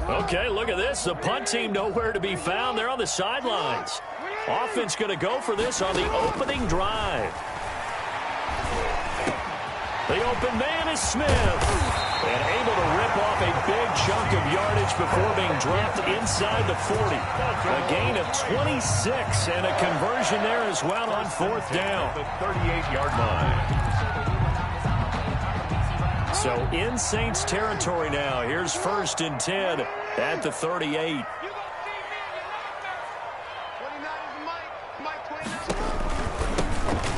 Okay, look at this. The punt team nowhere to be found. They're on the sidelines. Offense going to go for this on the opening drive. The open man is Smith. And able to rip off a big chunk of yardage before being dropped inside the 40. A gain of 26 and a conversion there as well on fourth down. The 38-yard line. So in Saints territory now. Here's 1st and 10 at the 38.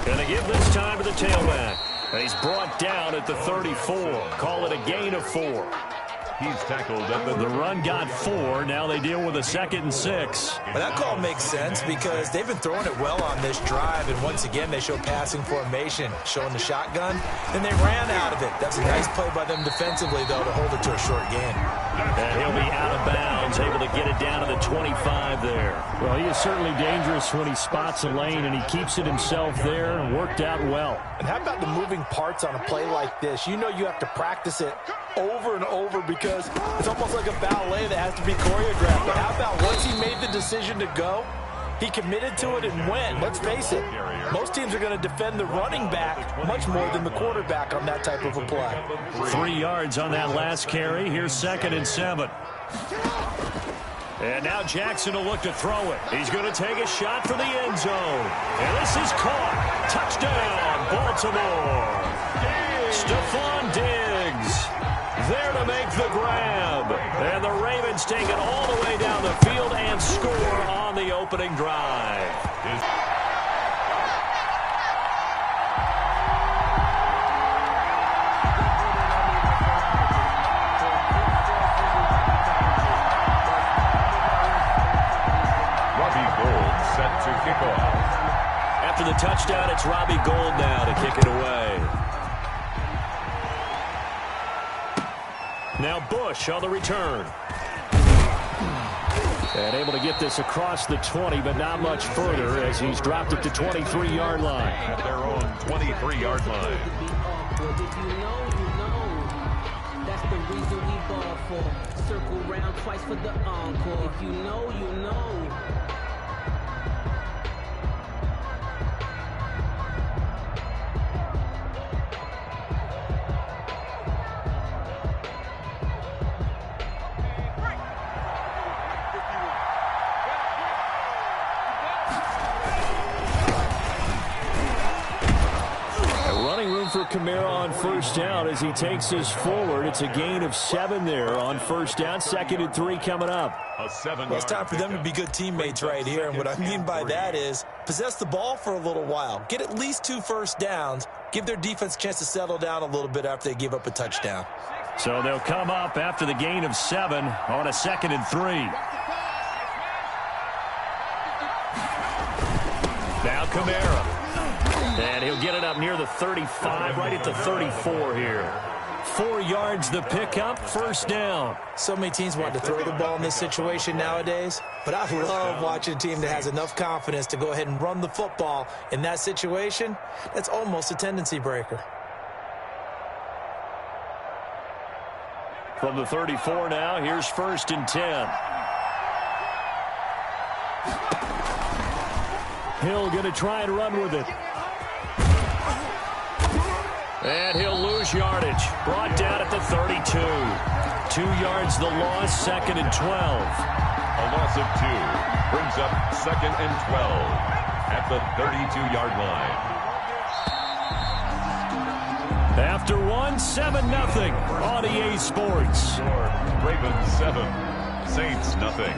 Going to give this time to the tailback. And he's brought down at the 34. Call it a gain of 4. He's tackled at the run got 4. Now they deal with a 2nd and 6. Well, that call makes sense because they've been throwing it well on this drive, and once again they show passing formation, showing the shotgun. Then they ran out of it. That's a nice play by them defensively, though, to hold it to a short gain. And he'll be out of bounds, able to get it down to the 25 there. Well, he is certainly dangerous when he spots a lane, and he keeps it himself there and worked out well. And how about the moving parts on a play like this? You know you have to practice it over and over because it's almost like a ballet that has to be choreographed. But how about once he made the decision to go, he committed to it and went. Let's face it, most teams are going to defend the running back much more than the quarterback on that type of a play. 3 yards on that last carry. Here's 2nd and 7. And now Jackson will look to throw it. He's going to take a shot for the end zone. And this is caught. Touchdown, Baltimore. Stephon Diggs there to make the grab. And the Ravens take it all the way down the field and score on the opening drive. set to kick off. After the touchdown, it's Robbie Gould now to kick it away. Now Bush on the return. And able to get this across the 20, but not much further as he's dropped it to 23-yard line. At their own 23-yard line. That's the reason we ball for. Circle round twice for the encore. If you know, you know. For Kamara on first down as he takes us forward. It's a gain of 7 there on first down. 2nd and 3 coming up. Well, it's time for them to be good teammates right here. And what I mean by that is possess the ball for a little while. Get at least 2 first downs. Give their defense a chance to settle down a little bit after they give up a touchdown. So they'll come up after the gain of 7 on a 2nd and 3. Now Kamara. And he'll get it up near the 35, right at the 34 here. 4 yards the pickup, first down. So many teams want to throw the ball in this situation nowadays, but I love watching a team that has enough confidence to go ahead and run the football in that situation. That's almost a tendency breaker. From the 34 now, here's 1st and 10. Hill going to try and run with it. And he'll lose yardage. Brought down at the 32. 2 yards the loss, 2nd and 12. A loss of 2 brings up 2nd and 12 at the 32-yard line. After 1, 7-0 on EA Sports. Ravens 7, Saints nothing.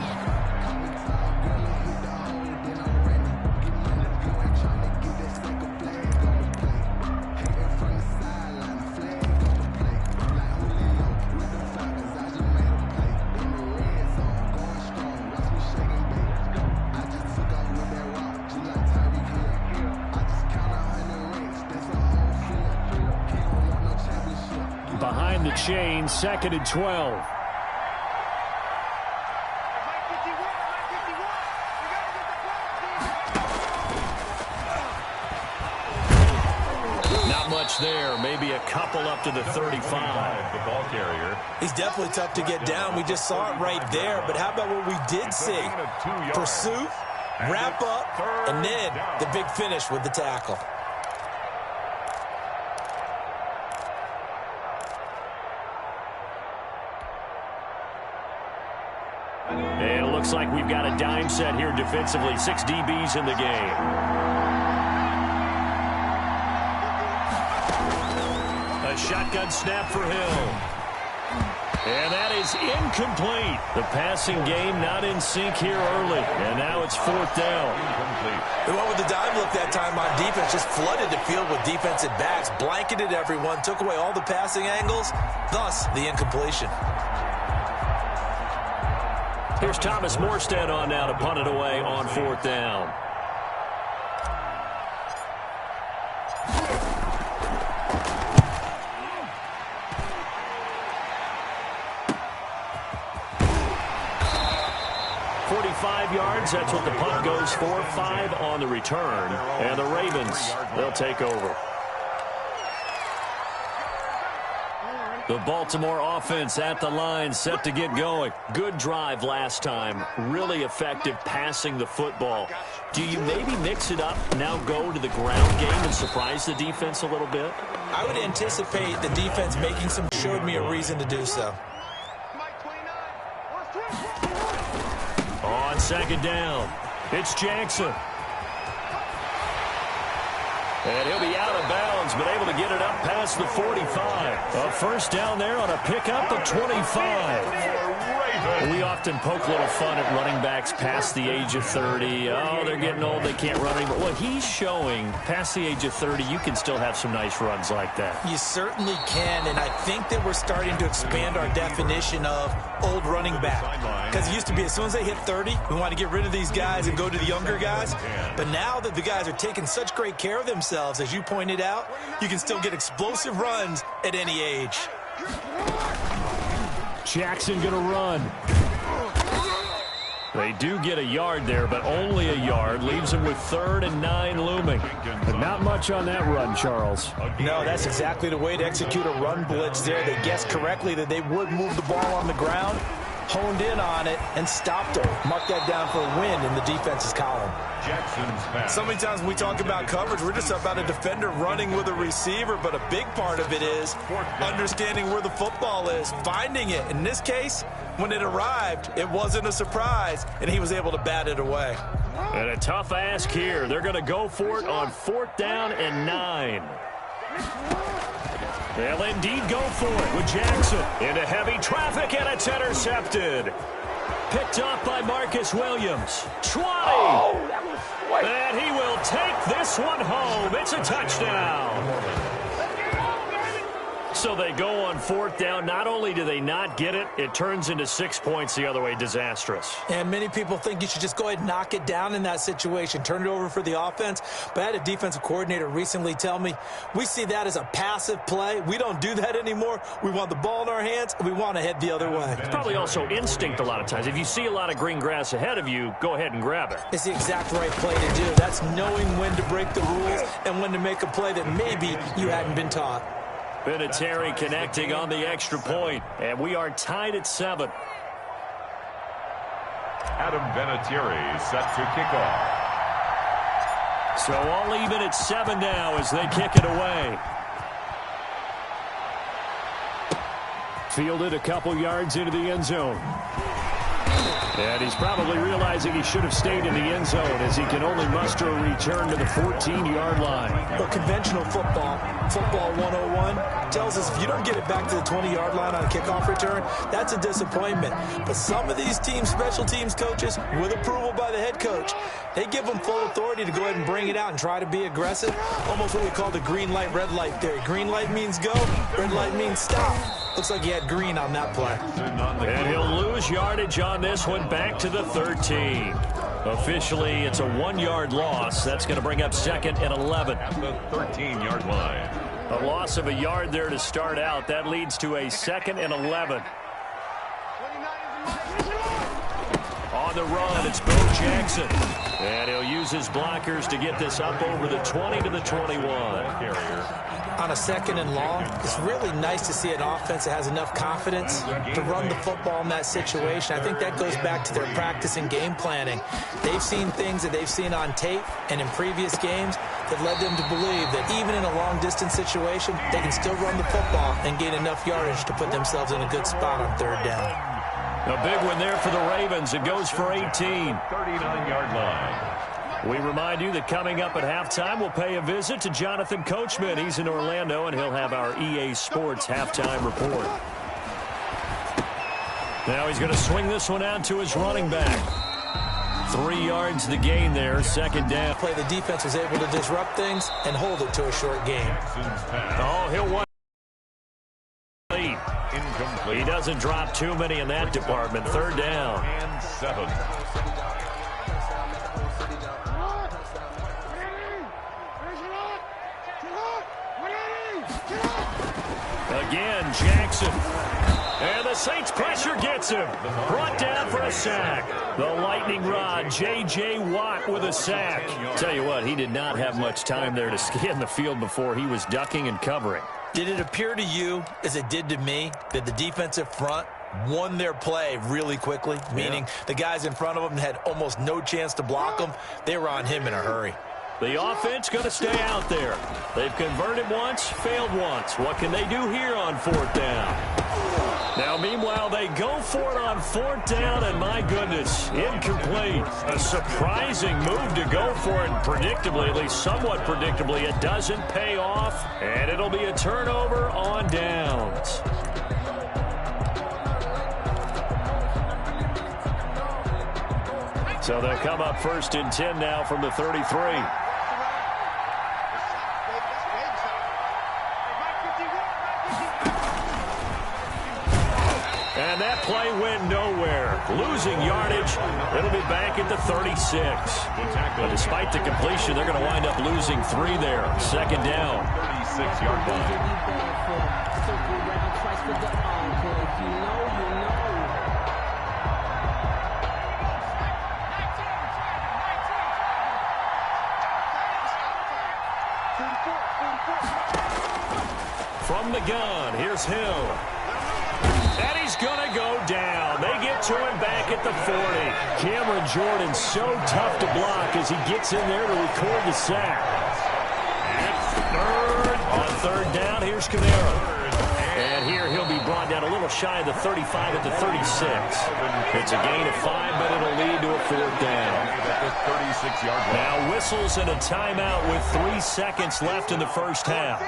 Behind the chain, 2nd and 12. Not much there. Maybe a a couple up to the 35. The ball carrier. He's definitely tough to get down. We just saw it right there. But how about what we did see? Pursuit, wrap up, and then the big finish with the tackle. And it looks like we've got a dime set here defensively. 6 DBs in the game. A shotgun snap for Hill. And that is incomplete. The passing game not in sync here early. And now it's 4th down. They went with the dime look that time on defense. Just flooded the field with defensive backs. Blanketed everyone. Took away all the passing angles. Thus, the incompletion. Here's Thomas Morstead on now to punt it away on 4th down. Yards. That's what the punt goes for. 5 on the return. And the Ravens, they'll take over. The Baltimore offense at the line, set to get going. Good drive last time. Really effective passing the football. Do you maybe mix it up, now go to the ground game and surprise the defense a little bit? I would anticipate the defense making some, showed me a reason to do so. On 2nd down, it's Jackson. And he'll be out of bounds, but able to get it up past the 45. A 1st down there on a pickup of 25. We often poke a little fun at running backs past the age of 30. Oh, they're getting old, they can't run anymore. Well, he's showing past the age of 30, you can still have some nice runs like that. You certainly can, and I think that we're starting to expand our definition of old running back. Because it used to be as soon as they hit 30, we want to get rid of these guys and go to the younger guys. But now that the guys are taking such great care of themselves, as you pointed out, you can still get explosive runs at any age. Jackson going to run. They do get a yard there, but only a yard. Leaves them with 3rd and 9 looming. But not much on that run, Charles. No, that's exactly the way to execute a run blitz there. They guessed correctly that they would move the ball on the ground, honed in on it, and stopped it. Mark that down for a win in the defense's column. So many times when we talk about coverage, we're just about a defender running with a receiver, but a big part of it is understanding where the football is, finding it. In this case, when it arrived, it wasn't a surprise, and he was able to bat it away. And a tough ask here. They're going to go for it on 4th down and 9. They'll indeed go for it with Jackson into heavy traffic, and it's intercepted. Picked up by Marcus Williams. 20. And he will take this one home. It's a touchdown. So they go on 4th down. Not only do they not get it, it turns into 6 points the other way. Disastrous. And many people think you should just go ahead and knock it down in that situation, turn it over for the offense. But I had a defensive coordinator recently tell me, we see that as a passive play. We don't do that anymore. We want the ball in our hands, and we want to head the other way. It's probably also instinct a lot of times. If you see a lot of green grass ahead of you, go ahead and grab it. It's the exact right play to do. That's knowing when to break the rules and when to make a play that maybe you hadn't been taught. Vinatieri connecting on the extra point, and we are tied at 7. Adam Vinatieri set to kick off. So all even at 7 now as they kick it away. Fielded a couple yards into the end zone. And he's probably realizing he should have stayed in the end zone as he can only muster a return to the 14-yard line. Well, conventional football 101, tells us if you don't get it back to the 20-yard line on a kickoff return, that's a disappointment. But some of these teams, special teams coaches, with approval by the head coach, they give them full authority to go ahead and bring it out and try to be aggressive. Almost what we call the green light, red light theory. Green light means go, red light means stop. Looks like he had green on that play. And he'll lose yardage on this one back to the 13. Officially, it's a 1-yard loss. That's going to bring up 2nd and 11. At the 13-yard line. A loss of a yard there to start out. That leads to a 2nd and 11. On the run, it's Bo Jackson. And he'll use his blockers to get this up over the 20 to the 21. On a 2nd and long, it's really nice to see an offense that has enough confidence to run the football in that situation. I think that goes back to their practice and game planning. They've seen things that they've seen on tape and in previous games that led them to believe that even in a long-distance situation, they can still run the football and gain enough yardage to put themselves in a good spot on 3rd down. A big one there for the Ravens. It goes for 18. 39-yard line. We remind you that coming up at halftime, we'll pay a visit to Jonathan Coachman. He's in Orlando, and he'll have our EA Sports halftime report. Now he's going to swing this one out to his running back. 3 yards the gain there, 2nd down. The defense was able to disrupt things and hold it to a short game. Oh, he'll want lead. He doesn't drop too many in that department. 3rd down. And 7. Again, Jackson. And the Saints pressure gets him. Brought down for a sack. The lightning rod, J.J. Watt with a sack. Tell you what, he did not have much time there to scan the field before he was ducking and covering. Did it appear to you, as it did to me, that the defensive front won their play really quickly? Meaning the guys in front of them had almost no chance to block them. They were on him in a hurry. The offense going to stay out there. They've converted once, failed once. What can they do here on 4th down? Now, meanwhile, they go for it on 4th down, and my goodness, incomplete. A surprising move to go for it, and predictably, at least somewhat predictably, it doesn't pay off, and it'll be a turnover on downs. So they'll come up 1st and 10 now from the 33. And that play went nowhere. Losing yardage. It'll be back at the 36. But despite the completion, they're going to wind up losing 3 there. 2nd down. 36-yard line. From the gun, here's Hill. And he's going to go down. They get to him back at the 40. Cameron Jordan so tough to block as he gets in there to record the sack. On 3rd down, here's Kamara. And here he'll be brought down a little shy of the 35 at the 36. It's a gain of 5, but it'll lead to a 4th down. 36-yard line. Now whistles and a timeout with 3 seconds left in the first half.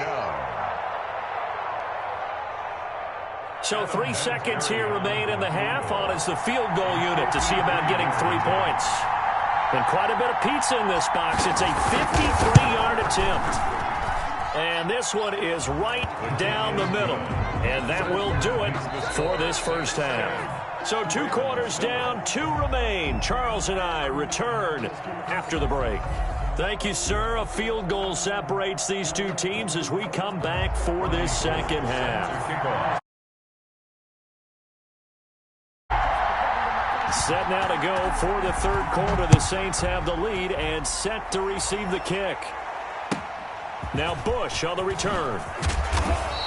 So 3 seconds here remain in the half. On is the field goal unit to see about getting 3 points. And quite a bit of pizza in this box. It's a 53-yard attempt. And this one is right down the middle. And that will do it for this first half. So 2 quarters down, 2 remain. Charles and I return after the break. Thank you, sir. A field goal separates these 2 teams as we come back for this second half. Set now to go for the 3rd quarter. The Saints have the lead and set to receive the kick. Now Bush on the return.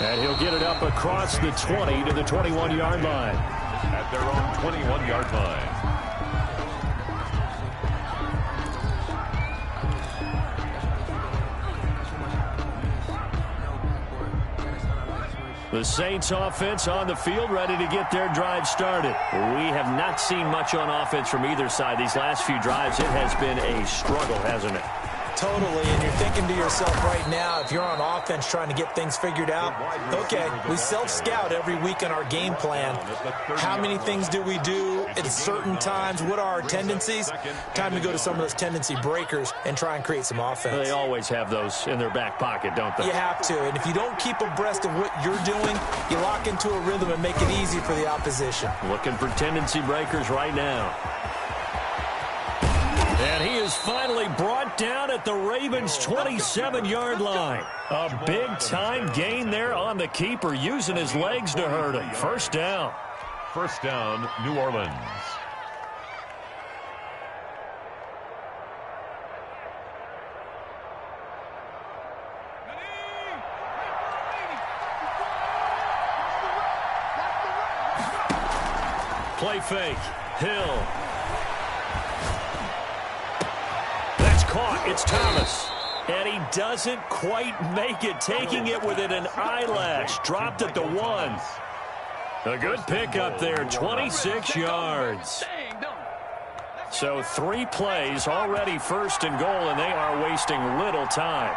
And he'll get it up across the 20 to the 21-yard line. At their own 21-yard line. The Saints offense on the field, ready to get their drive started. We have not seen much on offense from either side. These last few drives, it has been a struggle, hasn't it? Totally, and you're thinking to yourself right now, if you're on offense trying to get things figured out, okay, we self-scout every week in our game plan. How many things do we do at certain times? What are our tendencies? Time to go to some of those tendency breakers and try and create some offense. They always have those in their back pocket, don't they? You have to, and if you don't keep abreast of what you're doing, you lock into a rhythm and make it easy for the opposition. Looking for tendency breakers right now. And he is finally brought down at the Ravens' 27-yard line. A big-time gain there on the keeper, using his legs to hurt him. First down. First down, New Orleans. Play fake. Hill. That's caught. It's Thomas. And he doesn't quite make it, taking it within an eyelash. Dropped at the 1. A good pickup there, 26 yards. So 3 plays, already first and goal, and they are wasting little time.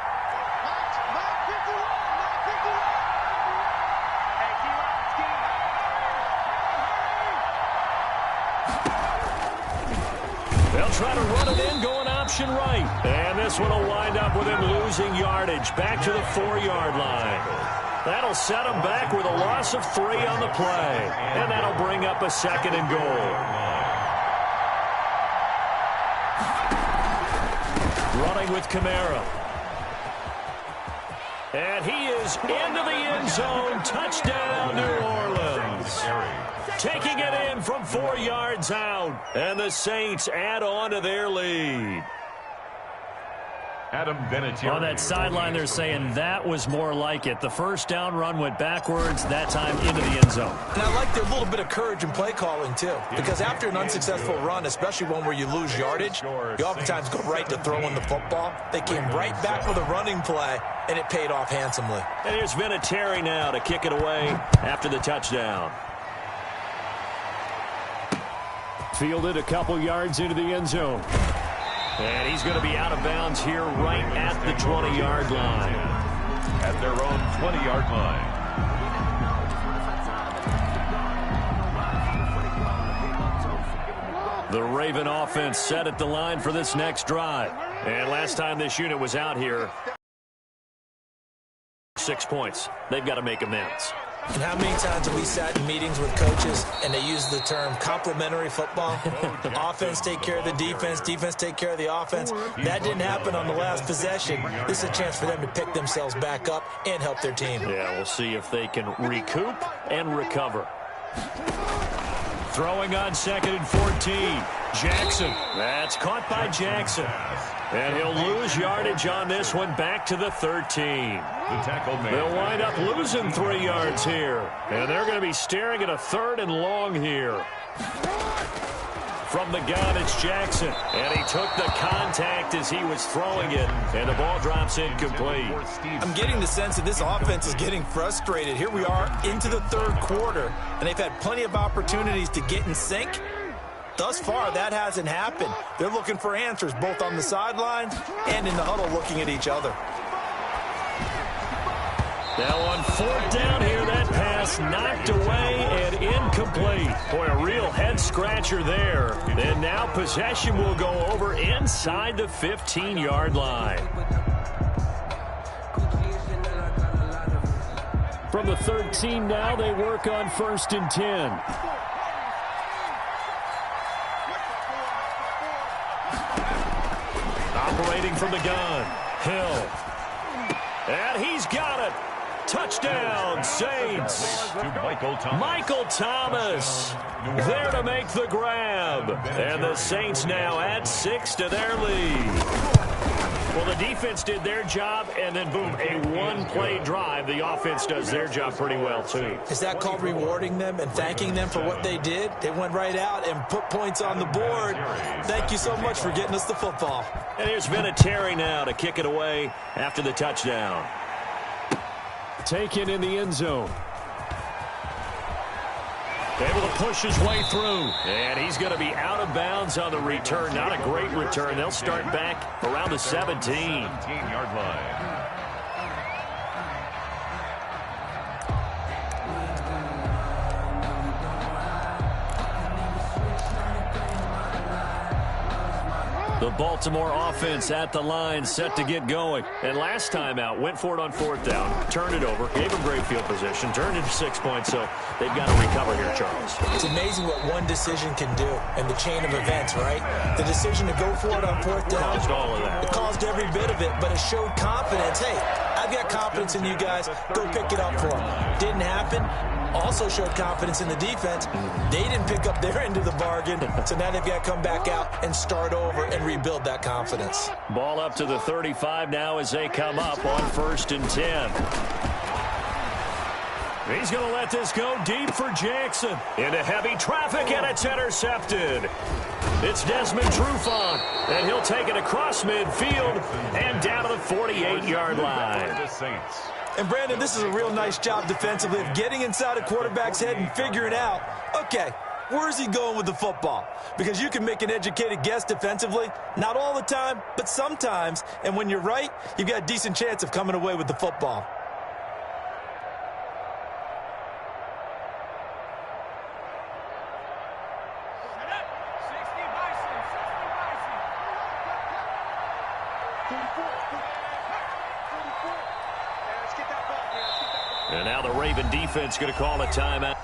They'll try to run it in, going option right. And this one will wind up with him losing yardage back to the 4-yard line. That'll set him back with a loss of 3 on the play. And that'll bring up a 2nd and goal. Running with Kamara. And he is into the end zone. Touchdown, New Orleans. Taking it in from 4 yards out. And the Saints add on to their lead. On that sideline, they're saying that was more like it. The first down run went backwards, that time into the end zone. And I like their little bit of courage in play calling, too. Because after an unsuccessful run, especially one where you lose yardage, you oftentimes go right to throwing the football. They came right back with a running play, and it paid off handsomely. And here's Vinatieri now to kick it away after the touchdown. Fielded a couple yards into the end zone. And he's going to be out of bounds here right at the 20-yard line. At their own 20-yard line. The Raven offense set at the line for this next drive. And last time this unit was out here, 6 points. They've got to make amends. And how many times have we sat in meetings with coaches and they use the term complementary football? Offense take care of the defense, defense take care of the offense. That didn't happen on the last possession. This is a chance for them to pick themselves back up and help their team. Yeah, we'll see if they can recoup and recover. Throwing on 2nd and 14. Jackson. That's caught by Jackson. And he'll lose yardage on this one back to the 13. They'll wind up losing 3 yards here. And they're going to be staring at a 3rd and long here. From the gun, it's Jackson. And he took the contact as he was throwing it. And the ball drops incomplete. I'm getting the sense that this offense is getting frustrated. Here we are into the 3rd quarter. And they've had plenty of opportunities to get in sync. Thus far, that hasn't happened. They're looking for answers both on the sidelines and in the huddle looking at each other. Now on 4th down here, that pass knocked away and incomplete. Boy, a real head-scratcher there. And now possession will go over inside the 15-yard line. From the 13 now, they work on 1st and 10. Operating from the gun, Hill. And he's got it. Touchdown, Saints. Michael Thomas there to make the grab. And the Saints now add 6 to their lead. Well, the defense did their job, and then, boom, a one-play drive. The offense does their job pretty well, too. Is that called rewarding them and thanking them for what they did? They went right out and put points on the board. Thank you so much for getting us the football. And here's Vinatieri now to kick it away after the touchdown. Taken in the end zone. Able to push his way through. And he's going to be out of bounds on the return. Not a great return. They'll start back around the 17-yard line. The Baltimore offense at the line, set to get going. And last time out, went for it on 4th down, turned it over, gave them great field position, turned it to 6 points, so they've got to recover here, Charles. It's amazing what one decision can do in the chain of events, right? The decision to go for it on 4th down. Caused all of that. It caused every bit of it, but it showed confidence. Hey, I've got confidence in you guys. Go pick it up for them. Didn't happen. Also showed confidence in the defense. They didn't pick up their end of the bargain, so now they've got to come back out and start over and rebuild that confidence. Ball up to the 35 now as they come up on 1st and 10. He's going to let this go deep for Jackson. Into heavy traffic, and it's intercepted. It's Desmond Trufant, and he'll take it across midfield and down to the 48-yard line. And, Brandon, this is a real nice job defensively of getting inside a quarterback's head and figuring out, okay, where's he going with the football? Because you can make an educated guess defensively, not all the time, but sometimes. And when you're right, you've got a decent chance of coming away with the football. And now the Raven defense going to call a timeout.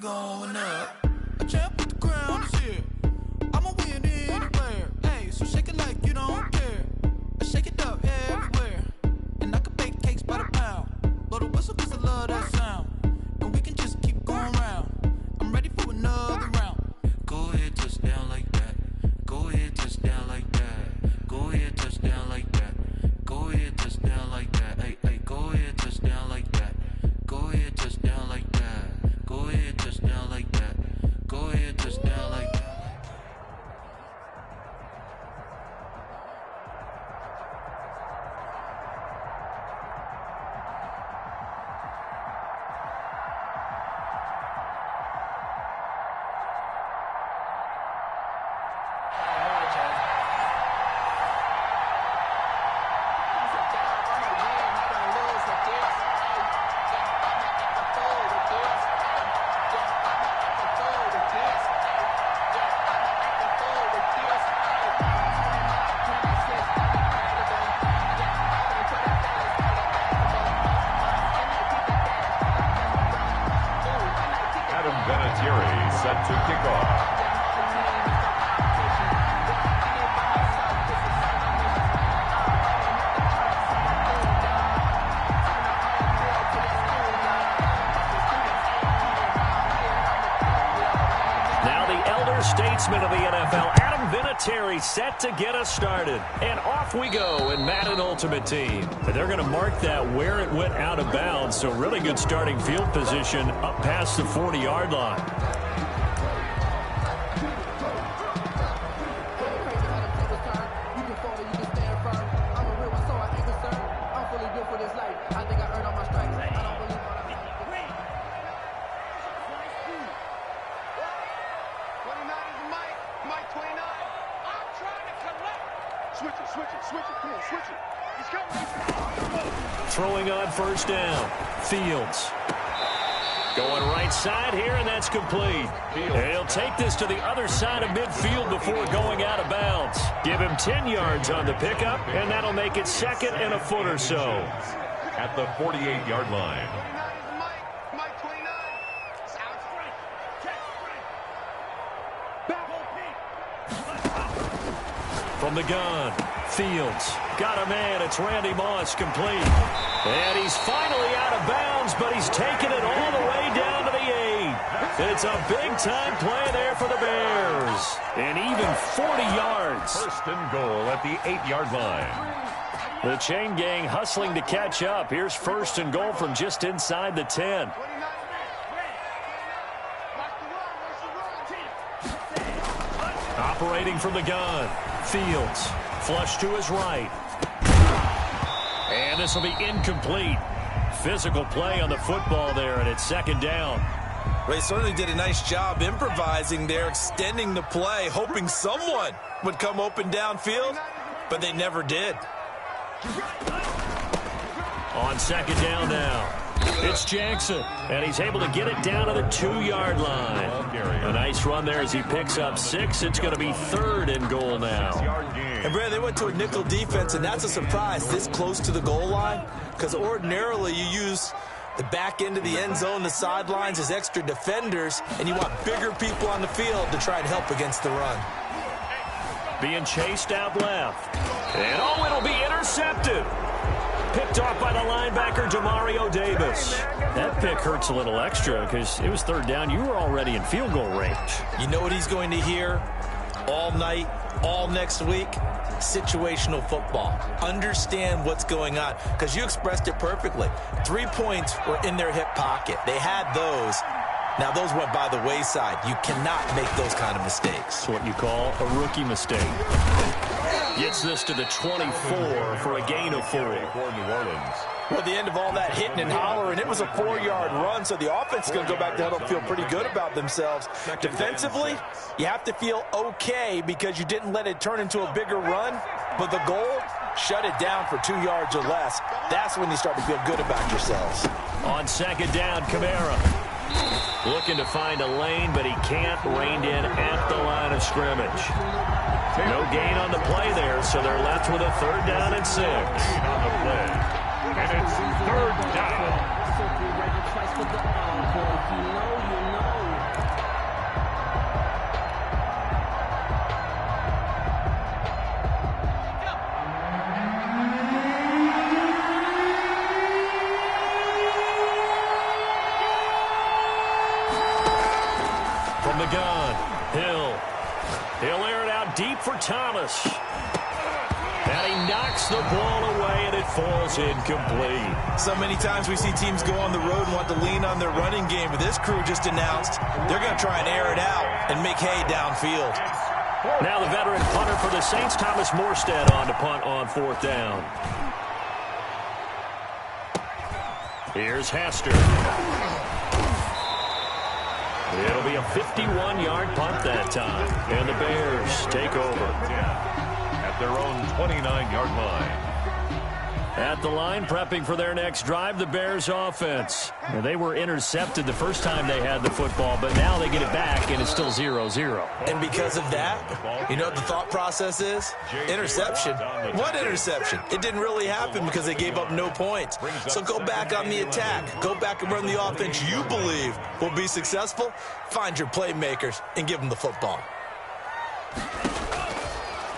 Going up, a champ with the crown is here. I'ma win anywhere. Hey, so shake it like you don't care. I shake it up everywhere, and I can bake cakes by the pound. Blow the whistle 'cause I love that sound, and we can just keep going round. I'm ready for another round. Go ahead, touch down like that. Go ahead, touch down like that. Go ahead, touch down like that. Go ahead, touch down like that. Hey, hey, go ahead, touch down like that. Go ahead, touch down like that. Go ahead, touch down like that. Go ahead, touch down like that. Set to kick off. Now the elder statesman of the NFL, Adam Vinatieri, set to get us started. And off we go in Madden Ultimate Team. They're going to mark that where it went out of bounds, so really good starting field position up past the 40-yard line. Throwing on first down. Fields. Going right side here, and that's complete. And he'll take this to the other side of midfield before going out of bounds. Give him 10 yards on the pickup, and that'll make it second and a foot or so. At the 48-yard line. From the gun, Fields. Got a man, it's Randy Moss, complete. And he's finally out of bounds, but he's taken it all the way down to the 8. It's a big-time play there for the Bears. And even 40 yards. First and goal at the 8-yard line. The chain gang hustling to catch up. Here's first and goal from just inside the 10. Operating from the gun. Fields. Flush to his right. And this will be incomplete. Physical play on the football there, and it's second down. They certainly did a nice job improvising there, extending the play, hoping someone would come open downfield, but they never did. On second down now, it's Jackson, and he's able to get it down to the 2-yard line. A nice run there as he picks up 6. It's going to be 3rd and goal now. And, Brad, they went to a nickel defense, and that's a surprise this close to the goal line, because ordinarily you use the back end of the end zone, the sidelines as extra defenders, and you want bigger people on the field to try and help against the run. Being chased out left. And, oh, it'll be intercepted. Picked off by the linebacker, Demario Davis. That pick hurts a little extra because it was 3rd down. You were already in field goal range. You know what he's going to hear all night, all next week? Situational football. Understand what's going on, because you expressed it perfectly. 3 points were in their hip pocket. They had those. Now, those went by the wayside. You cannot make those kind of mistakes. It's what you call a rookie mistake. Gets this to the 24 for a gain of 4. For New Orleans. Well, at the end of all that hitting and hollering, it was a 4-yard run, so the offense is going to go back to huddle and feel pretty good about themselves. Defensively, you have to feel okay because you didn't let it turn into a bigger run, but the goal, shut it down for 2 yards or less. That's when you start to feel good about yourselves. On second down, Kamara. Looking to find a lane, but he can't. Reined in at the line of scrimmage. No gain on the play there, so they're left with a 3rd down and 6. On the play. And it's 3rd down. From the gun, Hill. He'll air it out deep for Thomas. And he knocks the ball away, and it falls incomplete. So many times we see teams go on the road and want to lean on their running game, but this crew just announced they're going to try and air it out and make hay downfield. Now the veteran punter for the Saints, Thomas Morstead, on to punt on 4th down. Here's Hester. It'll be a 51-yard punt that time, and the Bears take over. At their own 29-yard line. At the line, prepping for their next drive, the Bears offense. Now, they were intercepted the first time they had the football, but now they get it back, and it's still 0-0. And because of that, you know what the thought process is? Interception. What interception? It didn't really happen because they gave up no points. So go back on the attack. Go back and run the offense you believe will be successful. Find your playmakers and give them the football.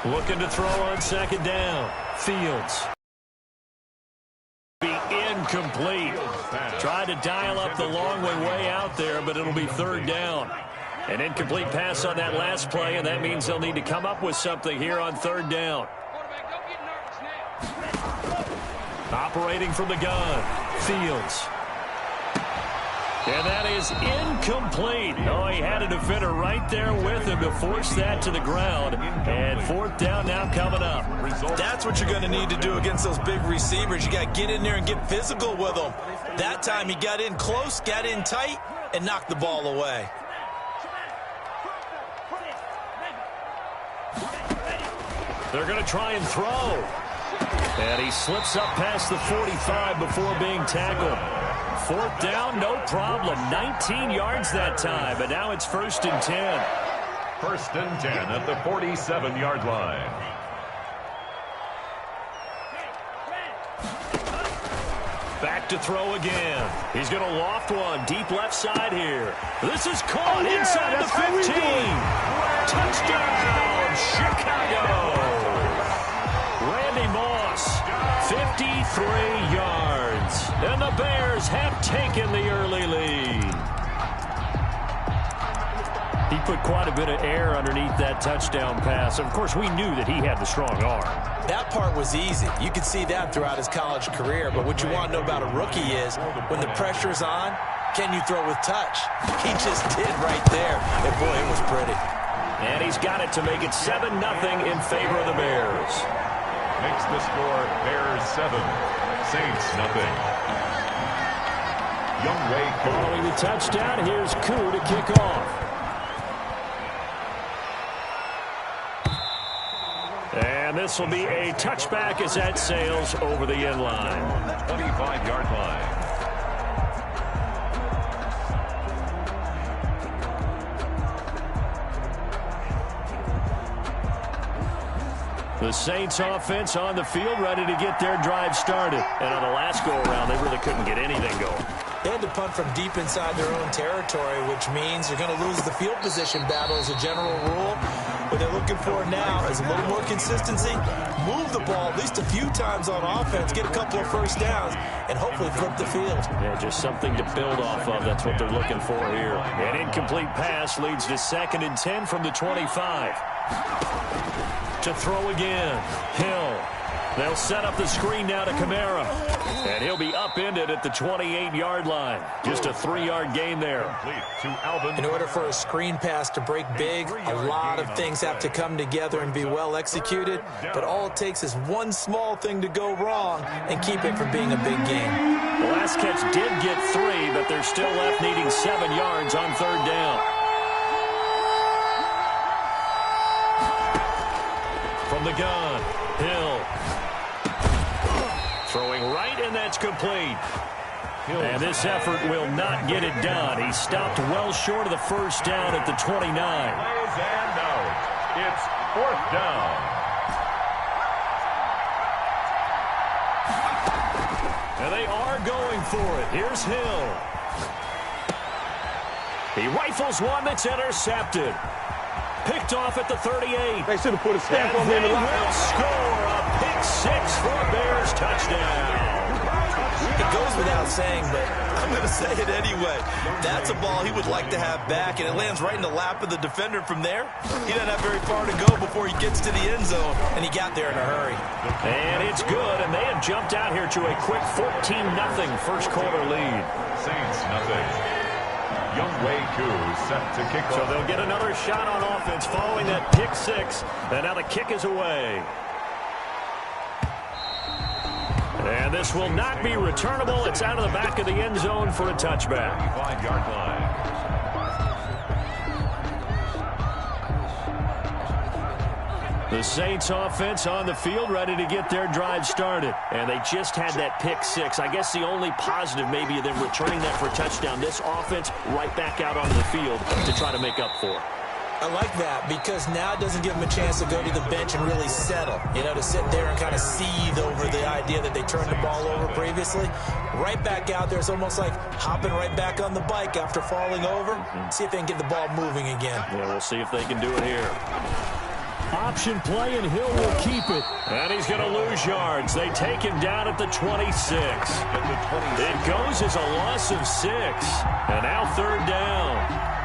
Looking to throw on second down. Fields. Be incomplete. Tried to dial up the long way out there, but it'll be 3rd down. An incomplete pass on that last play, and that means they'll need to come up with something here on 3rd down. Operating from the gun. Fields. And that is incomplete. Oh, he had a defender right there with him to force that to the ground. And 4th down now coming up. That's what you're going to need to do against those big receivers. You got to get in there and get physical with them. That time he got in close, got in tight, and knocked the ball away. They're going to try and throw. And he slips up past the 45 before being tackled. 4th down, no problem. 19 yards that time, but now it's 1st and 10. 1st and 10 at the 47-yard line. Back to throw again. He's going to loft one deep left side here. This is caught inside the 15. Touchdown, Chicago. Randy Moss, 53 yards. And the Bears have taken the early lead. He put quite a bit of air underneath that touchdown pass. Of course, we knew that he had the strong arm. That part was easy. You could see that throughout his college career. But what you want to know about a rookie is when the pressure's on, can you throw with touch? He just did right there. And, boy, it was pretty. And he's got it to make it 7-0 in favor of the Bears. Makes the score Bears 7, Saints, nothing. Youngway Koo. Following the touchdown, here's Koo to kick off. And this will be a touchback as that sails over the end line. 25-yard line. The Saints offense on the field, ready to get their drive started. And on the last go-around, they really couldn't get anything going. They had to punt from deep inside their own territory, which means you're going to lose the field position battle as a general rule. What they're looking for now is a little more consistency, move the ball at least a few times on offense, get a couple of first downs, and hopefully flip the field. Yeah, just something to build off of. That's what they're looking for here. An incomplete pass leads to 2nd and 10 from the 25. To throw again. Hill. They'll set up the screen now to Kamara. And he'll be upended at the 28-yard line. Just a 3-yard gain there. In order for a screen pass to break big, a lot of things have to come together and be well executed. But all it takes is one small thing to go wrong and keep it from being a big game. The last catch did get 3, but they're still left needing 7 yards on 3rd down. From the gun, Hill. Throwing right, and that's complete. And this effort will not get it done. He stopped well short of the first down at the 29. And out. It's 4th down. And they are going for it. Here's Hill. He rifles one that's intercepted. Picked off at the 38. They should have put a stamp on me in the line. line. Will score a pick 6 for a Bears touchdown. It goes without saying, but I'm going to say it anyway. That's a ball he would like to have back, and it lands right in the lap of the defender from there. He doesn't have very far to go before he gets to the end zone, and he got there in a hurry. And it's good, and they have jumped out here to a quick 14-0 first quarter lead. Saints, nothing. Youngway Koo set to kick off. So they'll get another shot on offense following that pick 6, and now the kick is away. And this will not be returnable. It's out of the back of the end zone for a touchback. 5-yard line. The Saints offense on the field ready to get their drive started. And they just had that pick 6. I guess the only positive maybe of them returning that for a touchdown. This offense right back out onto the field to try to make up for it. I like that because now it doesn't give them a chance to go to the bench and really settle, to sit there and kind of seethe over the idea that they turned the ball over previously. Right back out there, it's almost like hopping right back on the bike after falling over. See if they can get the ball moving again. Yeah, we'll see if they can do it here. Option play, and Hill will keep it. And he's going to lose yards. They take him down at the 26. It goes as a loss of 6. And now 3rd down.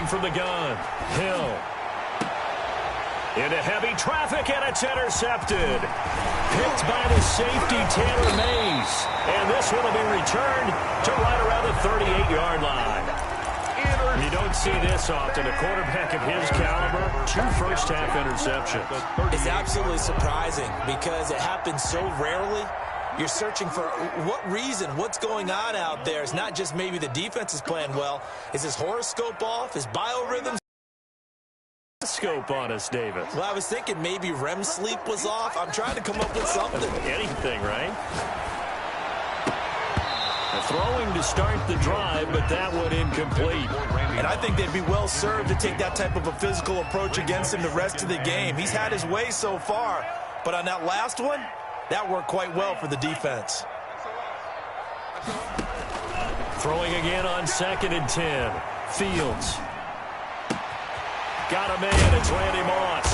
From the gun, Hill. Into heavy traffic, and it's intercepted. Picked by the safety, Taylor Mays. And this one will be returned to right around the 38-yard line. You don't see this often. A quarterback of his caliber, 2 first-half interceptions. It's absolutely surprising because it happens so rarely. You're searching for what reason, what's going on out there. It's not just maybe the defense is playing well. Is his horoscope off? His biorhythms? Scope on us, David. Well, I was thinking maybe REM sleep was off. I'm trying to come up with something. Anything, right? Throwing to start the drive, but that one incomplete. And I think they'd be well served to take that type of a physical approach against him the rest of the game. He's had his way so far, but on that last one, that worked quite well for the defense. Throwing again on 2nd and 10. Fields. Got a man. It's Randy Moss.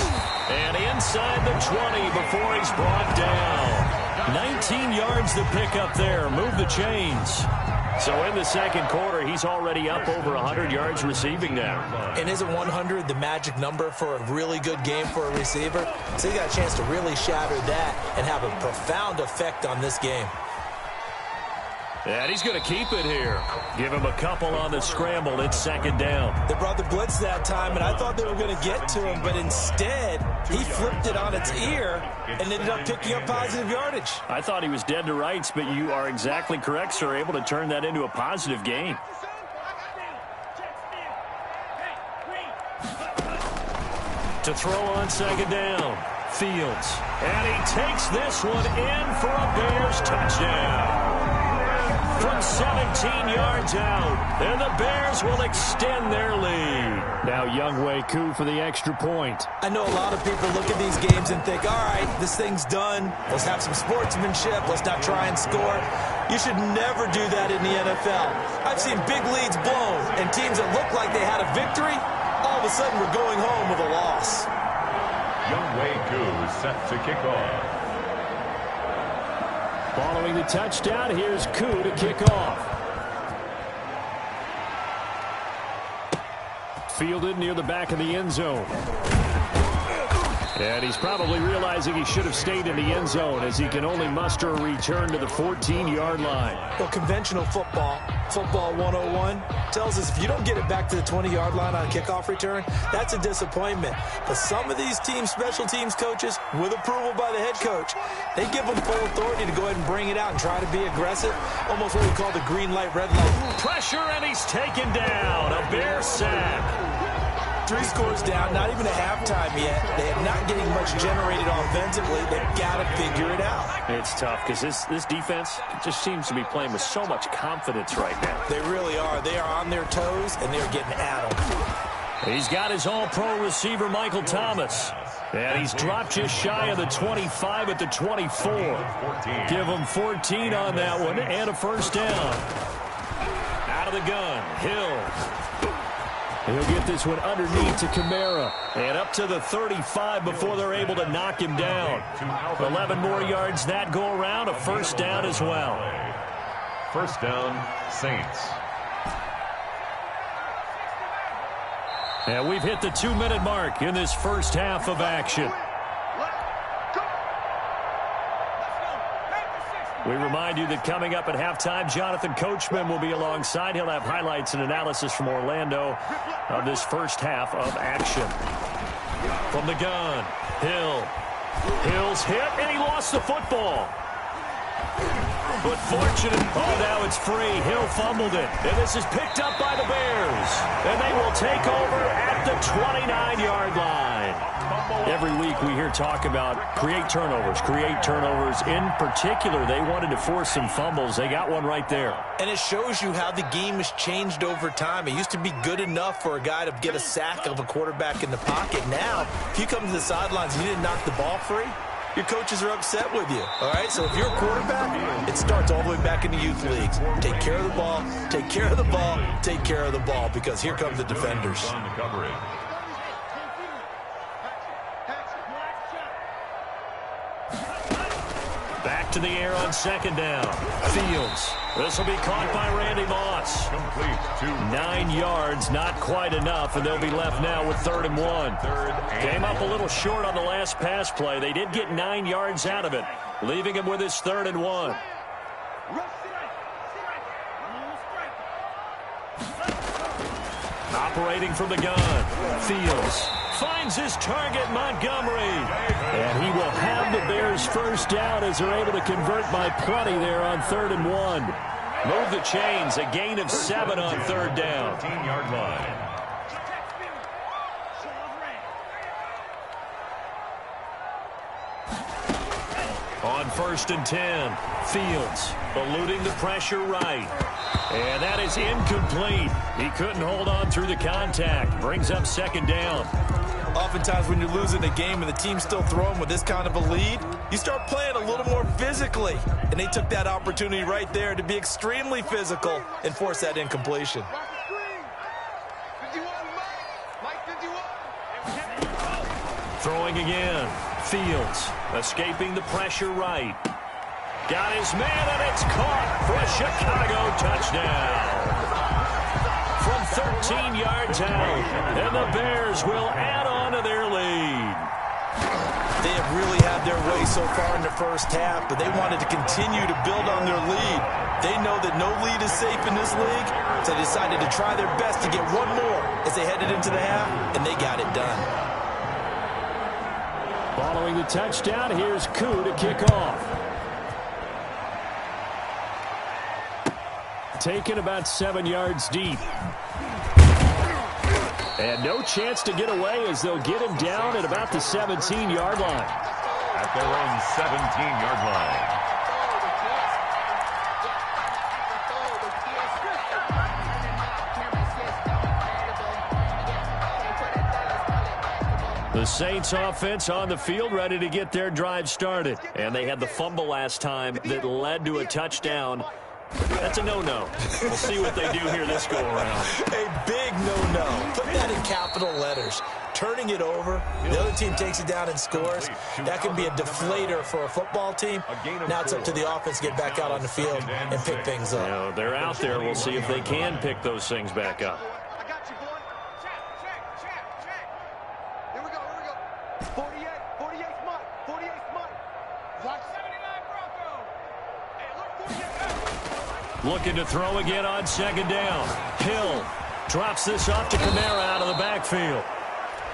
And inside the 20 before he's brought down. 19 yards to pick up there. Move the chains. So in the second quarter, he's already up over 100 yards receiving now. And isn't 100 the magic number for a really good game for a receiver? So he got a chance to really shatter that and have a profound effect on this game. And he's going to keep it here. Give him a couple on the scramble. It's second down. They brought the blitz that time, and I thought they were going to get to him, but instead, he flipped it on its ear and ended up picking up positive yardage. I thought he was dead to rights, but you are exactly correct, sir. Able to turn that into a positive gain. To throw on second down, Fields. And he takes this one in for a Bears touchdown. From 17 yards out, and the Bears will extend their lead. Now Younghoe Koo for the extra point. I know a lot of people look at these games and think, all right, this thing's done. Let's have some sportsmanship. Let's not try and score. You should never do that in the NFL. I've seen big leads blown, and teams that look like they had a victory, all of a sudden we're going home with a loss. Younghoe Koo is set to kick off. Following the touchdown, here's Koo to kick off. Fielded near the back of the end zone. And he's probably realizing he should have stayed in the end zone as he can only muster a return to the 14-yard line. Well, conventional football 101, tells us if you don't get it back to the 20-yard line on a kickoff return, that's a disappointment. But some of these teams, special teams coaches, with approval by the head coach, they give them full authority to go ahead and bring it out and try to be aggressive, almost what we call the green light, red light. Pressure, and he's taken down. A Bear sack. 3 scores down, not even a halftime yet. They are not getting much generated offensively. They've got to figure it out. It's tough because this defense just seems to be playing with so much confidence right now. They really are. They are on their toes, and they're getting at them. He's got his all-pro receiver, Michael Thomas. And he's dropped just shy of the 25 at the 24. Give him 14 on that one and a first down. Out of the gun, Hill. He'll get this one underneath to Kamara. And up to the 35 before they're able to knock him down. 11 more yards that go around. A first down as well. First down, Saints. And we've hit the 2-minute mark in this first half of action. We remind you that coming up at halftime, Jonathan Coachman will be alongside. He'll have highlights and analysis from Orlando of this first half of action. From the gun, Hill. Hill's hit, and he lost the football. But fortunate, now it's free. Hill fumbled it, and this is picked up by the Bears. And they will take over at the 29-yard line. Every week we hear talk about create turnovers. In particular, they wanted to force some fumbles. They got one right there. And it shows you how the game has changed over time. It used to be good enough for a guy to get a sack of a quarterback in the pocket. Now, if you come to the sidelines and you didn't knock the ball free, your coaches are upset with you. All right, so if you're a quarterback, it starts all the way back in the youth leagues. Take care of the ball, take care of the ball, take care of the ball, because here come the defenders. Back to the air on second down. Fields. This will be caught by Randy Moss. Complete. 9 yards, not quite enough, and they'll be left now with 3rd and 1. Came up a little short on the last pass play. They did get 9 yards out of it, leaving him with his 3rd and 1. Operating from the gun. Fields finds his target, Montgomery. And he will have the Bears first down as they're able to convert by plenty there on 3rd and 1. Move the chains, a gain of 7 on 3rd down. 15-yard line. On 1st and 10, Fields eluding the pressure right. And that is incomplete. He couldn't hold on through the contact. Brings up 2nd down. Oftentimes when you're losing a game and the team's still throwing with this kind of a lead, you start playing a little more physically. And they took that opportunity right there to be extremely physical and force that incompletion. Throwing again. Fields escaping the pressure right. Got his man, and it's caught for a Chicago touchdown. From 13 yards out, and the Bears will add on to their lead. They have really had their way so far in the first half, but they wanted to continue to build on their lead. They know that no lead is safe in this league, so they decided to try their best to get one more as they headed into the half, and they got it done. Following the touchdown, here's Koo to kick off. Taken about 7 yards deep. And no chance to get away as they'll get him down at about the 17-yard line. At their own 17-yard line. The Saints offense on the field ready to get their drive started. And they had the fumble last time that led to a touchdown. That's a no-no. We'll see what they do here this go-around. A big no-no. Put that in capital letters. Turning it over, the other team takes it down and scores. That can be a deflator for a football team. Now it's up to the offense to get back out on the field and pick things up. You know, they're out there. We'll see if they can pick those things back up. I got you, boy. Check. Here we go. 48th month. Watch 79 Bronco. Hey, look, 48. Looking to throw again on second down. Hill drops this off to Kamara out of the backfield.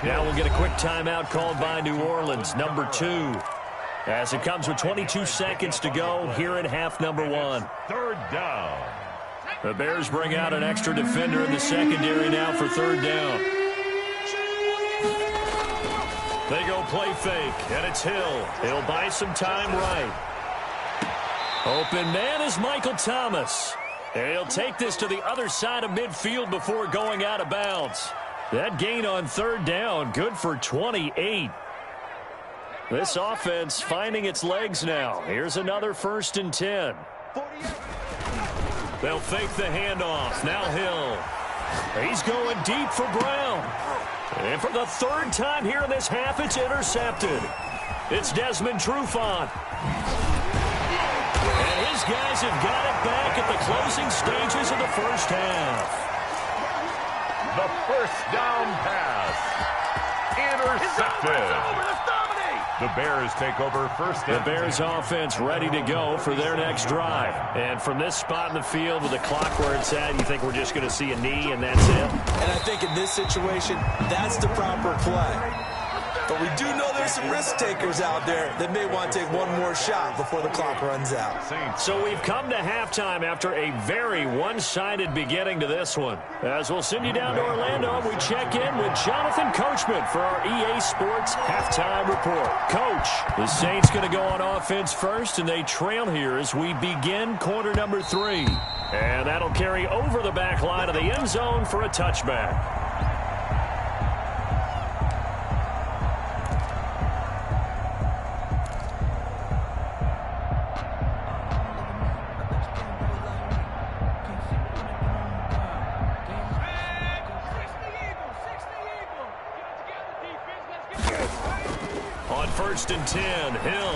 Now we'll get a quick timeout called by New Orleans, number 2. As it comes with 22 seconds to go here in half number 1. Third down. The Bears bring out an extra defender in the secondary now for third down. They go play fake, and it's Hill. He'll buy some time right. Open man is Michael Thomas. And he'll take this to the other side of midfield before going out of bounds. That gain on third down, good for 28. This offense finding its legs now. Here's another 1st and 10. They'll fake the handoff. Now Hill. He's going deep for Brown. And for the 3rd time here in this half, it's intercepted. It's Desmond Trufant. And his guys have got it back at the closing stages of the first half. The first down pass. Intercepted. The Bears take over first down. The Bears offense ready to go for their next drive. And from this spot in the field with the clock where it's at, you think we're just going to see a knee and that's it? And I think in this situation, that's the proper play. But we do know there's some risk takers out there that may want to take one more shot before the clock runs out. So we've come to halftime after a very one-sided beginning to this one. As we'll send you down to Orlando, we check in with Jonathan Coachman for our EA Sports Halftime Report. Coach, the Saints going to go on offense first, and they trail here as we begin quarter number 3. And that'll carry over the back line of the end zone for a touchback. On 1st and 10, Hill.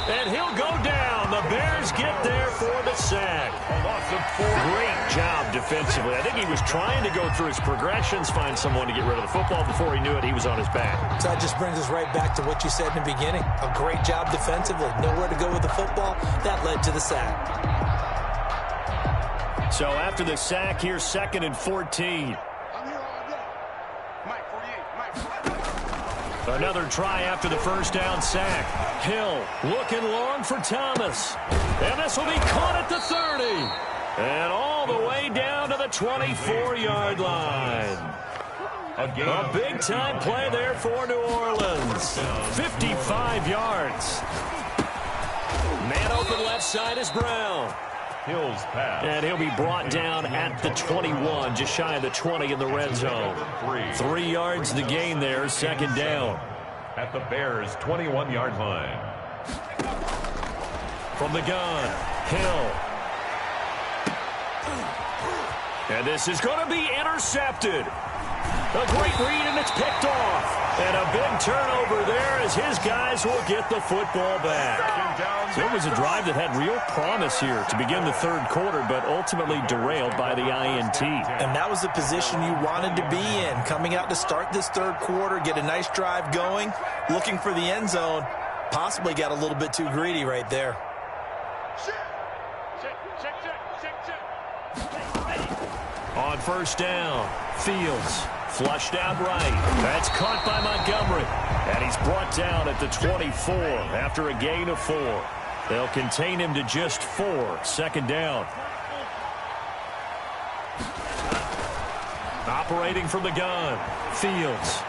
And he'll go down. The Bears get there for the sack. A loss of 4. Great job defensively. I think he was trying to go through his progressions, find someone to get rid of the football. Before he knew it, he was on his back. So that just brings us right back to what you said in the beginning. A great job defensively. Nowhere to go with the football. That led to the sack. So after the sack, here's 2nd and 14. Another try after the first down sack. Hill looking long for Thomas. And this will be caught at the 30. And all the way down to the 24-yard line. A big-time play there for New Orleans. 55 yards. Man open left side is Brown. Hill's pass. And he'll be brought down at the 21, just shy of the 20 in the red zone. 3 yards the gain there, 2nd down. At the Bears' 21-yard line. From the gun, Hill. And this is going to be intercepted. A great read, and it's picked off. And a big turnover there as his guys will get the football back. So it was a drive that had real promise here to begin the third quarter, but ultimately derailed by the INT. And that was the position you wanted to be in, coming out to start this third quarter, get a nice drive going, looking for the end zone. Possibly got a little bit too greedy right there. On first down, Fields flushed out right. That's caught by Montgomery. And he's brought down at the 24 after a gain of 4. They'll contain him to just 4. Second down. Operating from the gun, Fields.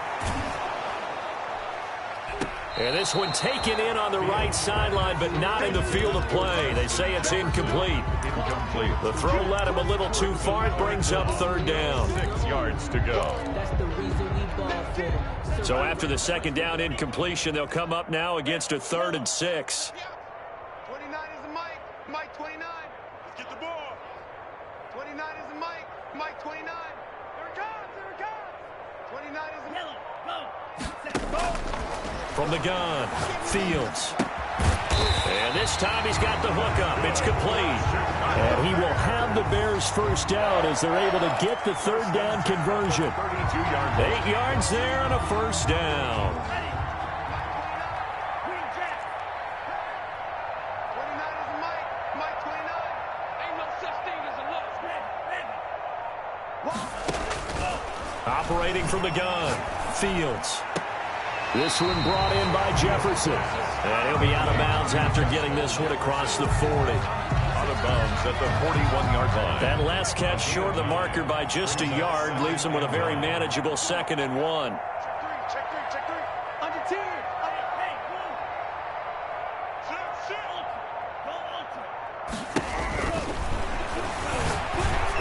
And this one taken in on the right sideline, but not in the field of play. They say it's incomplete. The throw led him a little too far. It brings up third down. 6 yards to go. That's the reason we ball for. So after the second down incompletion, they'll come up now against a 3rd and 6. 29 is the Mike. Mike 29. Let's get the ball. 29 is the Mike. Mike 29. Here it comes. Here it comes. 29 is the Mike. From the gun, Fields. And this time he's got the hookup. It's complete. And he will have the Bears first down as they're able to get the third down conversion. 8 yards there and a first down. 29 is the Mike. Mike 29. Ain't no such thing as a loss. Operating from the gun, Fields. This one brought in by Jefferson. And he'll be out of bounds after getting this one across the 40. Out of bounds at the 41-yard line. That last catch short of the marker by just a yard leaves him with a very manageable 2nd and 1. Check three. Under 10.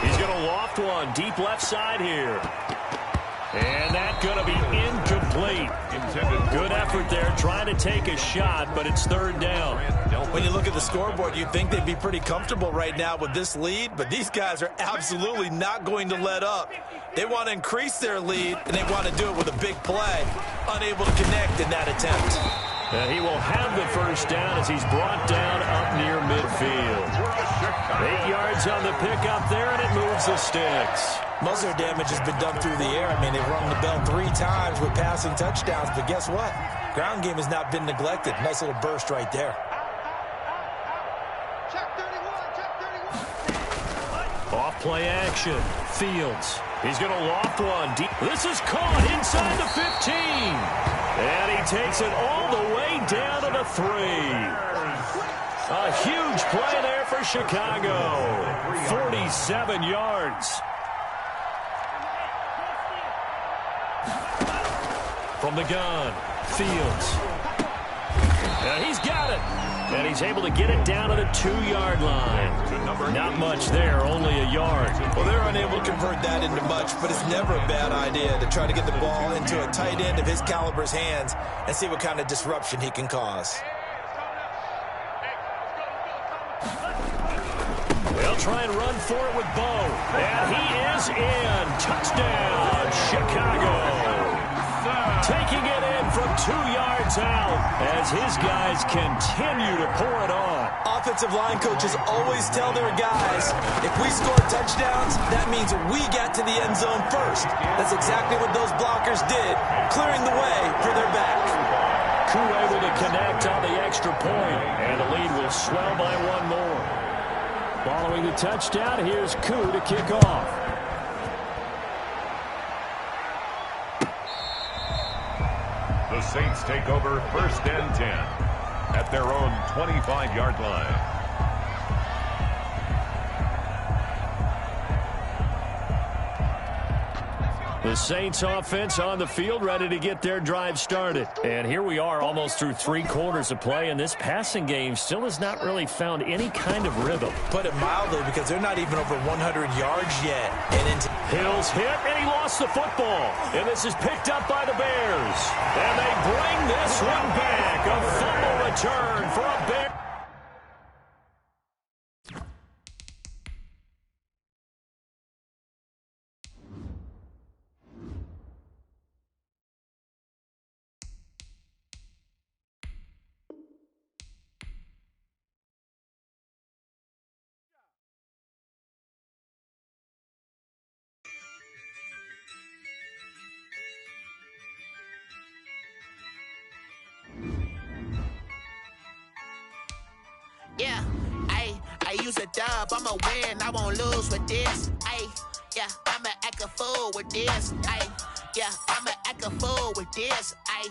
He's going to loft one deep left side here. And that's going to be incomplete. Good effort there, trying to take a shot, but it's third down. When you look at the scoreboard, you'd think they'd be pretty comfortable right now with this lead, but these guys are absolutely not going to let up. They want to increase their lead, and they want to do it with a big play. Unable to connect in that attempt. And he will have the first down as he's brought down up near midfield. 8 yards on the pickup there, and it moves the sticks. Most of their damage has been done through the air. I mean, they've rung the bell 3 times with passing touchdowns, but guess what? Ground game has not been neglected. Nice little burst right there. Check 31. Off play action. Fields. He's going to loft one deep. This is caught inside the 15. And he takes it all the way down to the 3. A huge play there for Chicago. 47 yards. From the gun, Fields. And he's got it. And he's able to get it down to the 2-yard line. Not much there, only a yard. Well, they're unable to convert that into much, but it's never a bad idea to try to get the ball into a tight end of his caliber's hands and see what kind of disruption he can cause. They'll try and run for it with Bo. And he is in. Touchdown, Chicago. Taking it in from 2 yards out as his guys continue to pour it on. Offensive line coaches always tell their guys, if we score touchdowns, that means we got to the end zone first. That's exactly what those blockers did, clearing the way for their back. Koo able to connect on the extra point, and the lead will swell by 1 more. Following the touchdown, here's Koo to kick off. The Saints take over 1st and 10 at their own 25-yard line. The Saints offense on the field, ready to get their drive started. And here we are almost through 3 quarters of play, and this passing game still has not really found any kind of rhythm. Put it mildly, because they're not even over 100 yards yet. And into Hill's hit, and he lost the football. And this is picked up by the Bears. And they bring this one back. A fumble return for a Bear. use a dub, I'ma win, I won't lose with this. Ay, yeah, I'ma act a fool with this. Ay, yeah, I'ma act a fool with this. Ay,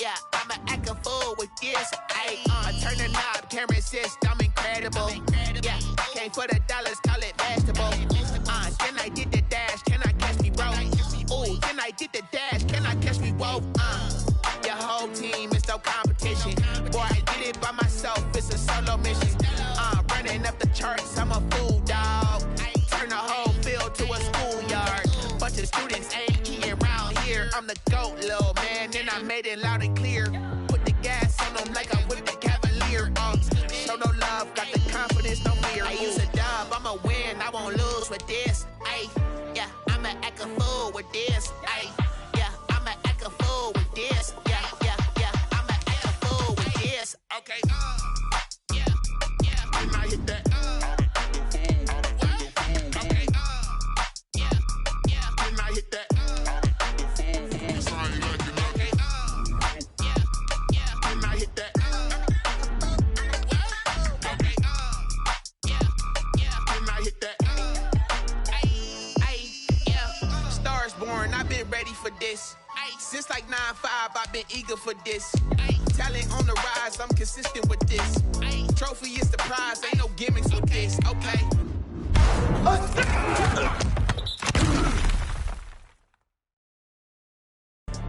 yeah, I'ma act a fool with this. Ay, turn the knob, camera assist, I'm incredible. Yeah, came for the dollars, call it vegetable. Then I did the dash, can I catch me, bro? Ooh, then I did the dash, can I catch me, whoa? Your whole team is no competition. Boy, I did it by myself, it's a solo mission. Running up the charts, I'm a fool, dog. Turn the whole field to a schoolyard. Bunch of students ain't eating around here. I'm the GOAT, little man, and I made it loud and clear. Put the gas on them like I whipped the Cavalier. Show no love, got the confidence, no fear. I use a dub, I'ma win, I won't lose with this. Ay, yeah, I'ma act a fool with this. Ay, yeah, I'ma act a fool with this. Yeah, yeah, yeah, I'ma act a fool with this. Okay, yeah, yeah, and I hit that. Okay, yeah, yeah, and I hit that. I've been ready for this. Since like 9-5, I've been eager for this. Talent on the rise, I'm consistent with this. Trophy is the prize, ain't no gimmicks with this. Okay.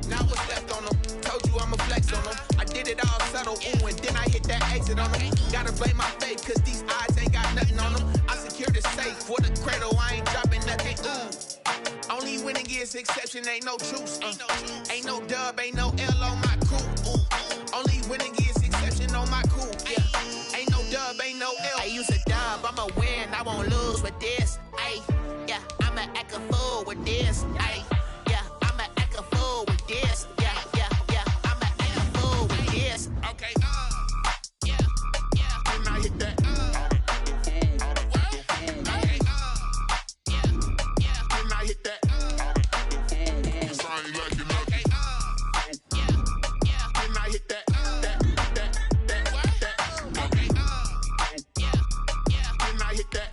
Now what's left on them? Told you I'ma flex on them. I did it all subtle, ooh, and then I hit that exit on them. Gotta blame my faith, cause these eyes ain't got nothing on them. I secured the safe for the cradle, I ain't dropping nothing, ooh. Only winning is exception, ain't no truce. Ain't no dub, ain't no L on my crew. Only winning is exception on my crew. Yeah. Ain't no dub, ain't no L. I use a dub, I'ma win, I won't lose with this. Ay, yeah, I'ma act a fool with this. Ay, yeah, I'ma act a fool with this. Yeah, yeah, yeah, I'ma act a fool with this. Okay, yeah, yeah, and I hit that. Hit that.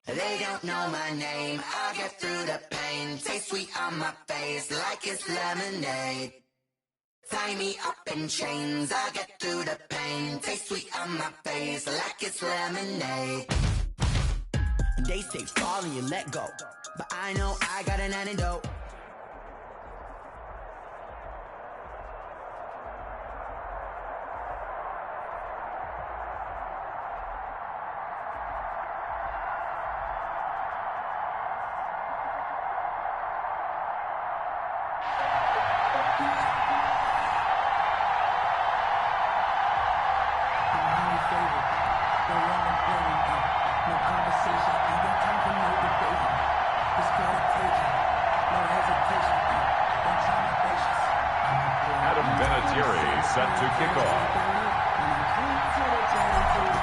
They don't know my name, I'll get through the pain. Taste sweet on my face like it's lemonade. Tie me up in chains, I'll get through the pain. Taste sweet on my face like it's lemonade. They say fall and you let go, but I know I got an antidote. Set to kick off.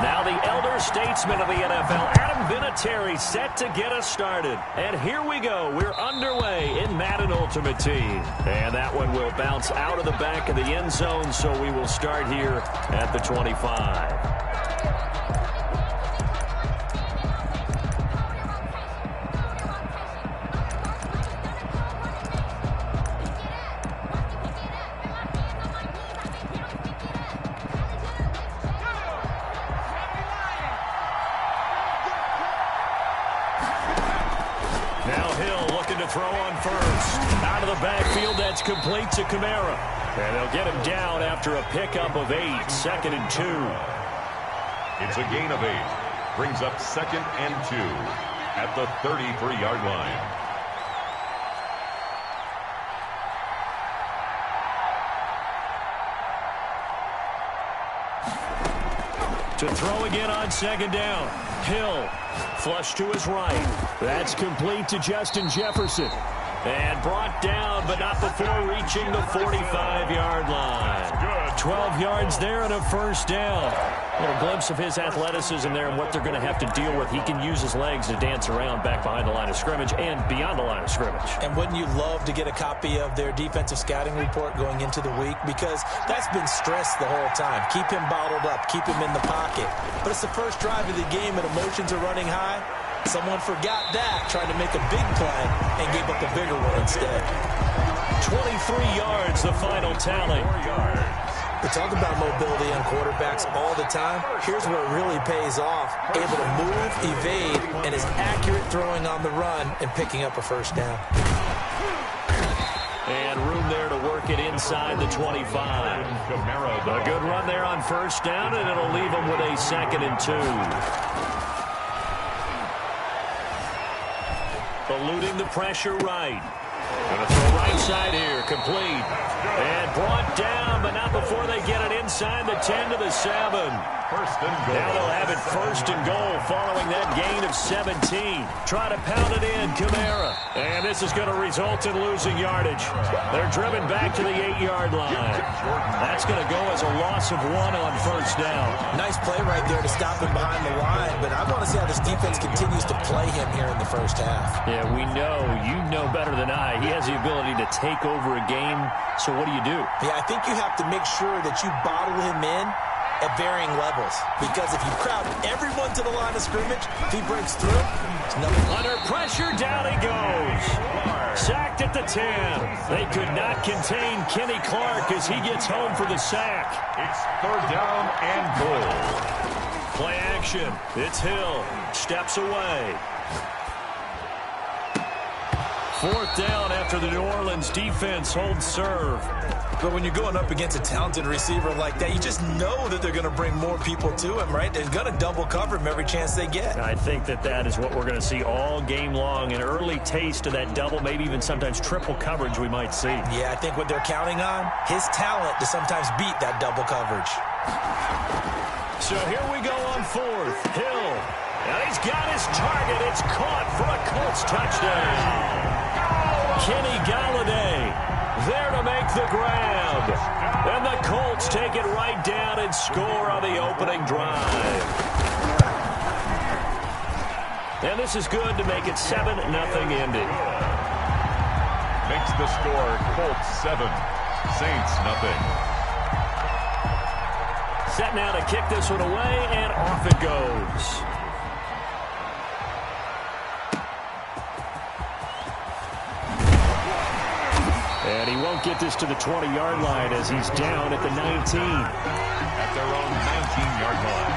Now the elder statesman of the NFL, Adam Vinatieri, set to get us started. And here we go. We're underway in Madden Ultimate Team. And that one will bounce out of the back of the end zone, so we will start here at the 25. Throw on first. Out of the backfield, that's complete to Kamara. And they'll get him down after a pickup of 8, 2nd and 2. It's a gain of 8. Brings up 2nd and 2 at the 33-yard line. To throw again on second down. Hill, flush to his right. That's complete to Justin Jefferson. And brought down, but not before reaching the 45-yard line. 12 yards there and a first down. A little glimpse of his athleticism there and what they're going to have to deal with. He can use his legs to dance around back behind the line of scrimmage and beyond the line of scrimmage. And wouldn't you love to get a copy of their defensive scouting report going into the week? Because that's been stressed the whole time. Keep him bottled up. Keep him in the pocket. But it's the first drive of the game and emotions are running high. Someone forgot that, tried to make a big play, and gave up a bigger one instead. 23 yards, the final tally. We talk about mobility on quarterbacks all the time. Here's where it really pays off. Able to move, evade, and is accurate throwing on the run and picking up a first down. And room there to work it inside the 25. A good run there on first down, and it'll leave them with a 2nd and 2. Eluding the pressure right. Going to throw right side here. Complete. And brought down, but not before they get it inside the 10 to the 7. First and goal. Now they'll have it first and goal following that gain of 17. Try to pound it in, Kamara. And this is going to result in losing yardage. They're driven back to the 8-yard line. That's going to go as a loss of 1 on first down. Nice play right there to stop him behind the line, but I want to see how this defense continues to play him here in the first half. Yeah, we know. You know better than I. He has the ability to take over a game, so what do you do? Yeah, I think you have to make sure that you bottle him in at varying levels. Because if you crowd everyone to the line of scrimmage, if he breaks through, it's nothing. Under pressure, down he goes. Sacked at the 10. They could not contain Kenny Clark as he gets home for the sack. It's 3rd down and goal. Play action. It's Hill. Steps away. 4th down after the New Orleans defense holds serve. But when you're going up against a talented receiver like that, you just know that they're going to bring more people to him, right? They're going to double cover him every chance they get. I think that is what we're going to see all game long. An early taste of that double, maybe even sometimes triple coverage we might see. Yeah, I think what they're counting on, his talent to sometimes beat that double coverage. So here we go on 4th. Hill. Now he's got his target. It's caught for a Colts touchdown. Kenny Galladay there to make the grab. And the Colts take it right down and score on the opening drive. And this is good to make it 7-0 ending. Makes the score Colts 7, Saints nothing. Set now to kick this one away, and off it goes. And he won't get this to the 20-yard line as he's down at the 19. At their own 19-yard line.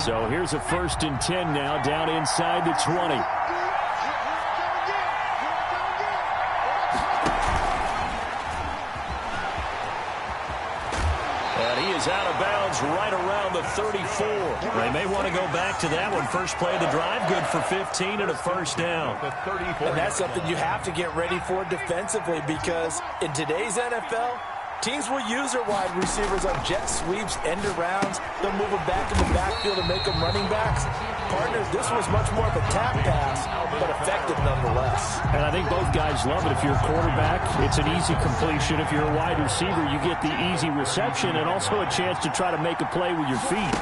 So here's a 1st and 10 now, down inside the 20. Out of bounds right around the 34. They may want to go back to that one. First play of the drive, good for 15 and a first down. And that's something you have to get ready for defensively, because in today's NFL, teams will use their wide receivers on jet sweeps, end arounds. They'll move them back in the backfield and make them running backs. Partners, this was much more of a tap pass, but effective nonetheless. And I think both guys love it. If you're a quarterback, it's an easy completion. If you're a wide receiver, you get the easy reception and also a chance to try to make a play with your feet.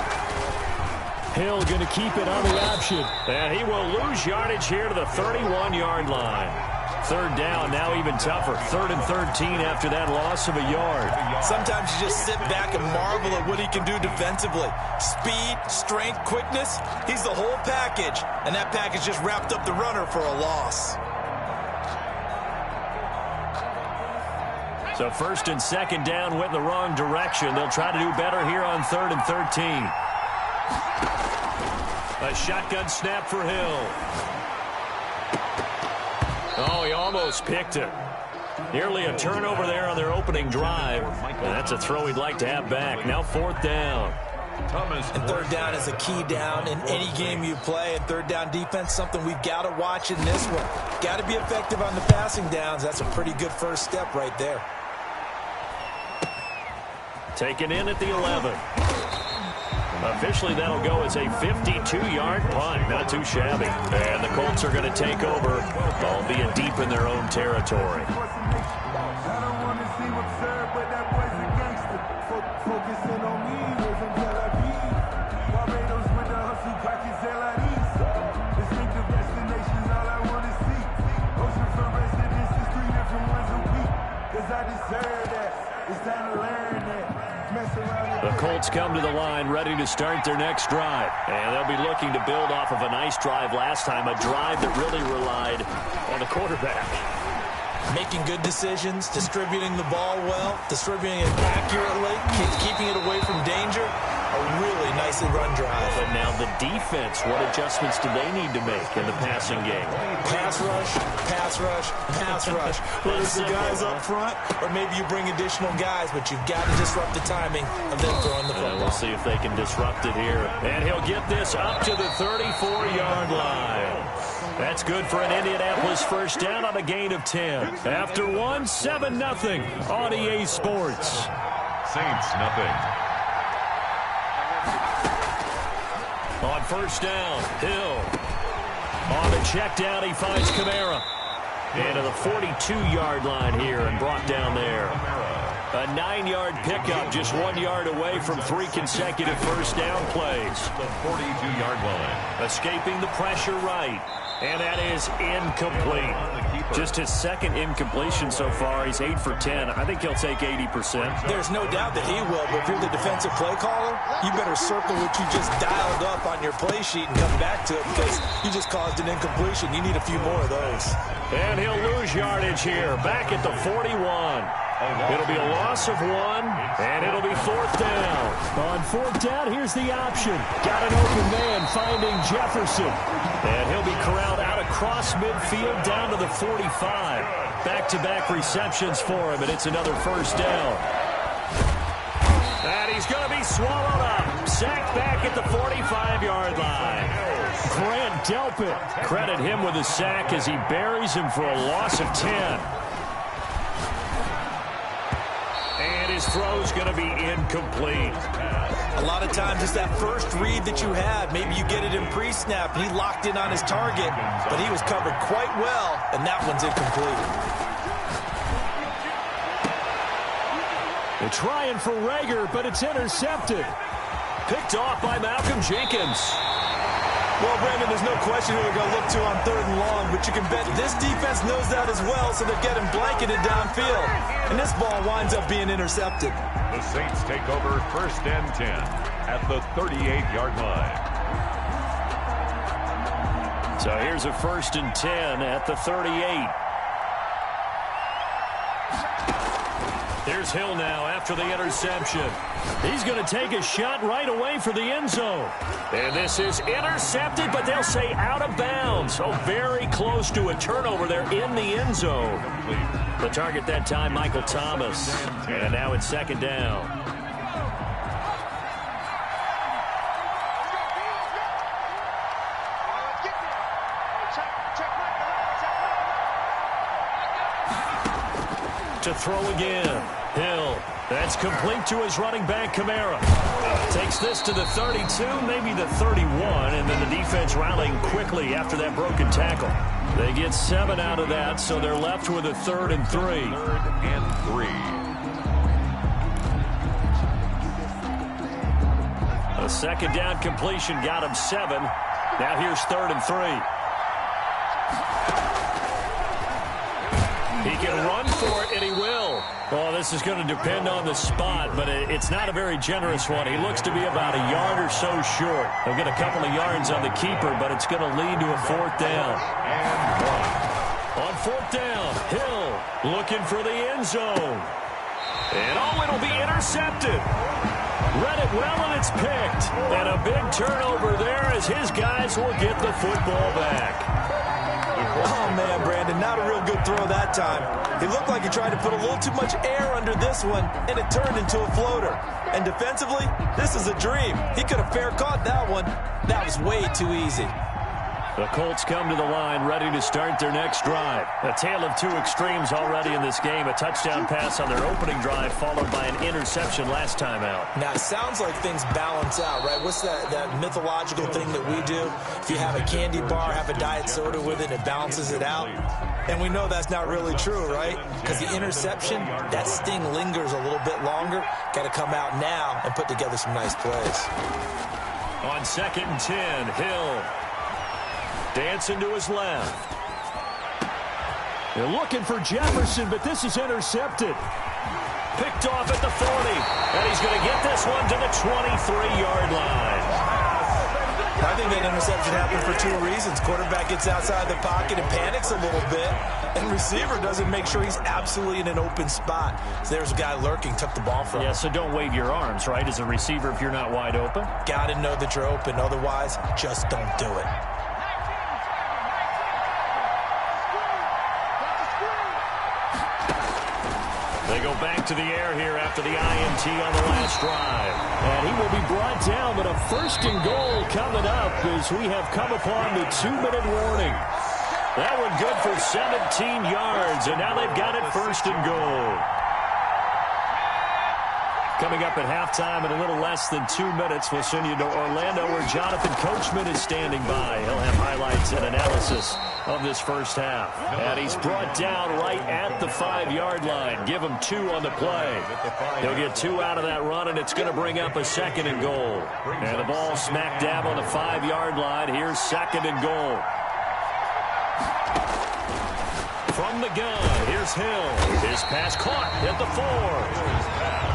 Hill going to keep it on the option. And he will lose yardage here to the 31-yard line. 3rd down, now even tougher. 3rd and 13 after that loss of a yard. Sometimes you just sit back and marvel at what he can do defensively. Speed, strength, quickness, he's the whole package. And that package just wrapped up the runner for a loss. So 1st and 2nd down went in the wrong direction. They'll try to do better here on 3rd and 13. A shotgun snap for Hill. Oh, he almost picked it. Nearly a turnover there on their opening drive. And that's a throw he'd like to have back. Now 4th down. And third down is a key down in any game you play. And third down defense, something we've got to watch in this one. Got to be effective on the passing downs. That's a pretty good first step right there. Taken in at the 11. Officially, that'll go as a 52-yard punt. Not too shabby. And the Colts are going to take over, albeit deep in their own territory. The Colts come to the line ready to start their next drive. And they'll be looking to build off of a nice drive last time, a drive that really relied on the quarterback. Making good decisions, distributing the ball well, distributing it accurately, keeping it away from danger. A really nicely run drive. But now the defense, what adjustments do they need to make in the passing game? Pass rush, pass rush, pass rush. Whether it's the guys up front or maybe you bring additional guys, but you've got to disrupt the timing of them throwing the football. We'll see if they can disrupt it here. And he'll get this up to the 34-yard line. That's good for an Indianapolis first down on a gain of 10. After one, 7-0 on EA Sports. Saints, nothing. On first down, Hill. On the check down, he finds Kamara. Into the 42-yard line here and brought down there. A 9-yard pickup, just 1 yard away from 3 consecutive first down plays. The 42-yard line. Escaping the pressure right. And that is incomplete. Just his second incompletion so far. He's 8 for 10. I think he'll take 80%. There's no doubt that he will, but if you're the defensive play caller, you better circle what you just dialed up on your play sheet and come back to it because you just caused an incompletion. You need a few more of those. And he'll lose yardage here, back at the 41. It'll be a loss of 1, and it'll be fourth down. On fourth down, here's the option. Got an open man finding Jefferson. And he'll be corralled out across midfield down to the 45. Back-to-back receptions for him, and it's another first down. And he's going to be swallowed up. Sacked back at the 45-yard line. Grant Delpit. Credit him with a sack as he buries him for a loss of 10. His throw's going to be incomplete. A lot of times it's that first read that you had. Maybe you get it in pre-snap, and he locked in on his target, but he was covered quite well, and that one's incomplete. They're trying for Rager, but it's intercepted. Picked off by Malcolm Jenkins. Well, Brandon, there's no question who they're going to look to on third and long, but you can bet this defense knows that as well, so they're getting blanketed downfield. And this ball winds up being intercepted. The Saints take over first and 10 at the 38-yard line. So here's a first and 10 at the 38. Here's Hill now after the interception. He's going to take a shot right away for the end zone. And this is intercepted, but they'll say out of bounds. So very close to a turnover there in the end zone. The target that time, Michael Thomas. And now it's second down. To throw again. Hill. That's complete to his running back, Kamara. Takes this to the 32, maybe the 31, and then the defense rallying quickly after that broken tackle. They get 7 out of that, so they're left with a 3rd and 3. 3rd and 3. A second down completion got him 7. Now here's 3rd and 3. He can run for it, and he will. Well, this is going to depend on the spot, but it's not a very generous one. He looks to be about a yard or so short. He'll get a couple of yards on the keeper, but it's going to lead to a 4th down. On 4th down, Hill looking for the end zone. And it'll be intercepted. Read it well, and it's picked. And a big turnover there as his guys will get the football back. Oh, man, Brandon, not a real good throw that time. It looked like he tried to put a little too much air under this one, and it turned into a floater. And defensively, this is a dream. He could have fair caught that one. That was way too easy. The Colts come to the line ready to start their next drive. A tale of two extremes already in this game. A touchdown pass on their opening drive followed by an interception last time out. Now, it sounds like things balance out, right? What's that mythological thing that we do? If you have a candy bar, have a diet soda with it, it balances it out. And we know that's not really true, right? Because the interception, that sting lingers a little bit longer. Got to come out now and put together some nice plays. On 2nd and 10, Hill dancing to his left. They're looking for Jefferson, but this is intercepted. Picked off at the 40. And he's going to get this one to the 23-yard line. I think that interception happened for two reasons. Quarterback gets outside the pocket and panics a little bit, and receiver doesn't make sure he's absolutely in an open spot. So there's a guy lurking, took the ball from him. Yeah, so don't wave your arms, right, as a receiver if you're not wide open? Got to know that you're open. Otherwise, just don't do it. They go back to the air here after the INT on the last drive. And he will be brought down, but a 1st and goal coming up as we have come upon the 2-minute warning. That one good for 17 yards, and now they've got it 1st and goal. Coming up at halftime in a little less than 2 minutes, we'll send you to Orlando where Jonathan Coachman is standing by. He'll have highlights and analysis of this first half. And he's brought down right at the 5-yard line. Give him 2 on the play. He'll get 2 out of that run, and it's going to bring up a 2nd and goal. And the ball smack dab on the 5-yard line. Here's 2nd and goal. From the gun, here's Hill. His pass caught at the 4.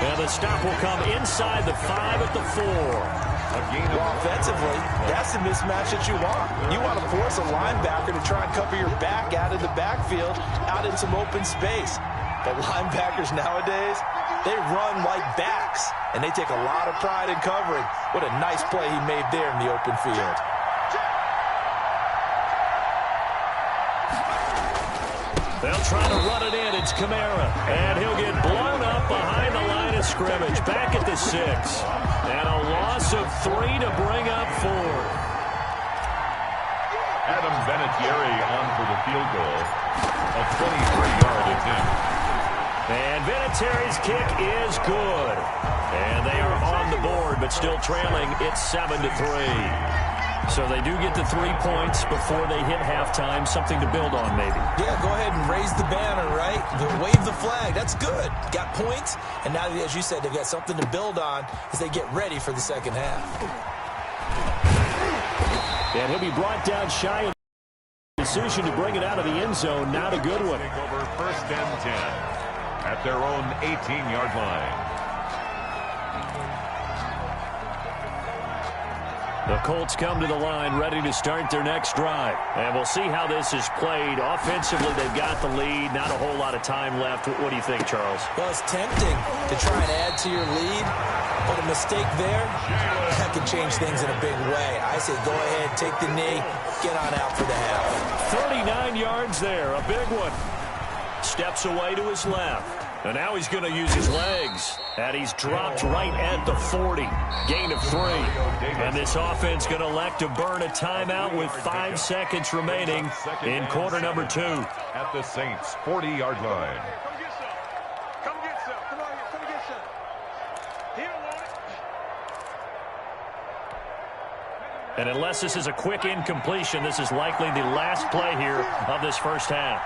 And the stop will come inside the 5 at the 4. Well, offensively, that's the mismatch that you want. You want to force a linebacker to try and cover your back out of the backfield, out in some open space. But linebackers nowadays, they run like backs, and they take a lot of pride in covering. What a nice play he made there in the open field. They'll try to run it in. It's Kamara. And he'll get blown up behind the line of scrimmage. Back at the 6. And a loss of 3 to bring up 4. Adam Vinatieri on for the field goal. A 23-yard attempt. And Vinatieri's kick is good. And they are on the board, but still trailing. It's 7-3. So they do get the 3 points before they hit halftime. Something to build on, maybe. Yeah, go ahead and raise the banner, right? Wave the flag. That's good. Got points. And now, as you said, they've got something to build on as they get ready for the second half. And he'll be brought down shy of the decision to bring it out of the end zone. Not a good one. Over 1st and 10 at their own 18-yard line. The Colts come to the line ready to start their next drive. And we'll see how this is played. Offensively, they've got the lead. Not a whole lot of time left. What do you think, Charles? Well, it's tempting to try and add to your lead. But a mistake there, that can change things in a big way. I say go ahead, take the knee, get on out for the half. 39 yards there, a big one. Steps away to his left. And now he's going to use his legs. And he's dropped right at the 40. Gain of 3. And this offense going to elect to burn a timeout with 5 seconds remaining in quarter number 2. At the Saints' 40-yard line. Come get some. Come on here. Come get some. He don't want it. And unless this is a quick incompletion, this is likely the last play here of this first half.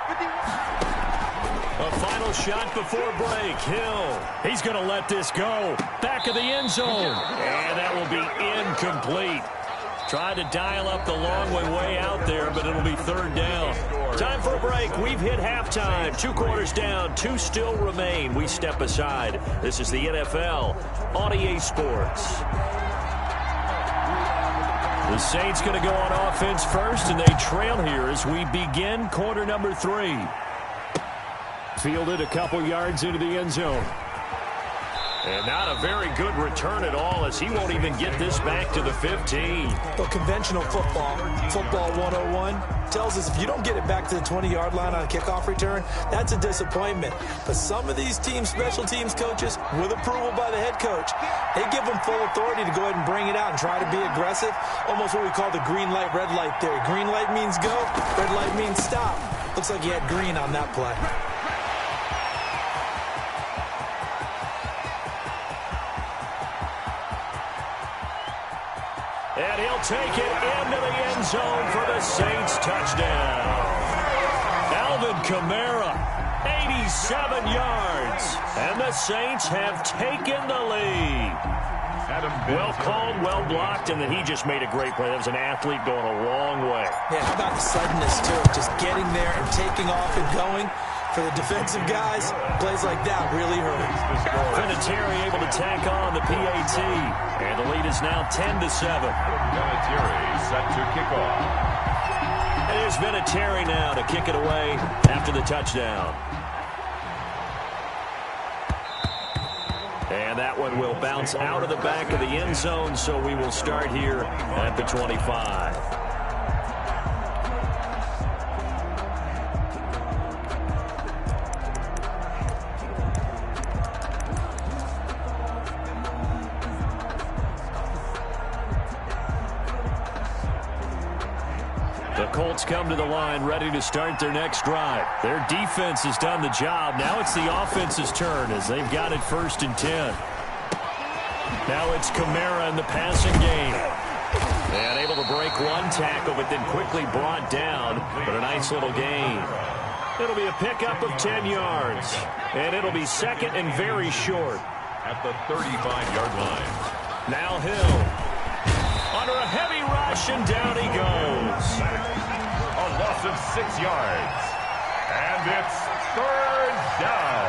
A final shot before break. Hill. He's going to let this go. Back of the end zone. And that will be incomplete. Tried to dial up the long way out there, but it'll be 3rd down. Time for a break. We've hit halftime. 2 quarters down. 2 still remain. We step aside. This is the NFL on EA Sports. The Saints going to go on offense first, and they trail here as we begin quarter number 3. Fielded a couple yards into the end zone. And not a very good return at all, as he won't even get this back to the 15. Well, conventional football 101, tells us if you don't get it back to the 20-yard line on a kickoff return, that's a disappointment. But some of these team special teams coaches, with approval by the head coach, they give them full authority to go ahead and bring it out and try to be aggressive, almost what we call the green light, red light theory. Green light means go, red light means stop. Looks like he had green on that play. And he'll take it into the end zone for the Saints touchdown. Alvin Kamara, 87 yards. And the Saints have taken the lead. Well called, well blocked, and then he just made a great play. That was an athlete going a long way. Yeah, how about the suddenness to it? Just getting there and taking off and going. For the defensive guys, plays like that really hurt. Vinatieri able to tack on the PAT. And the lead is now 10-7. Vinatieri set to kick off. And here's Vinatieri now to kick it away after the touchdown. And that one will bounce out of the back of the end zone, so we will start here at the 25. The Colts come to the line ready to start their next drive. Their defense has done the job. Now it's the offense's turn as they've got it 1st and 10. Now it's Kamara in the passing game. And able to break one tackle, but then quickly brought down. But a nice little gain. It'll be a pickup of 10 yards. And it'll be 2nd and very short. At the 35-yard line. Now Hill. Under a heavy rush, and down he goes. A loss of 6 yards. And it's 3rd down.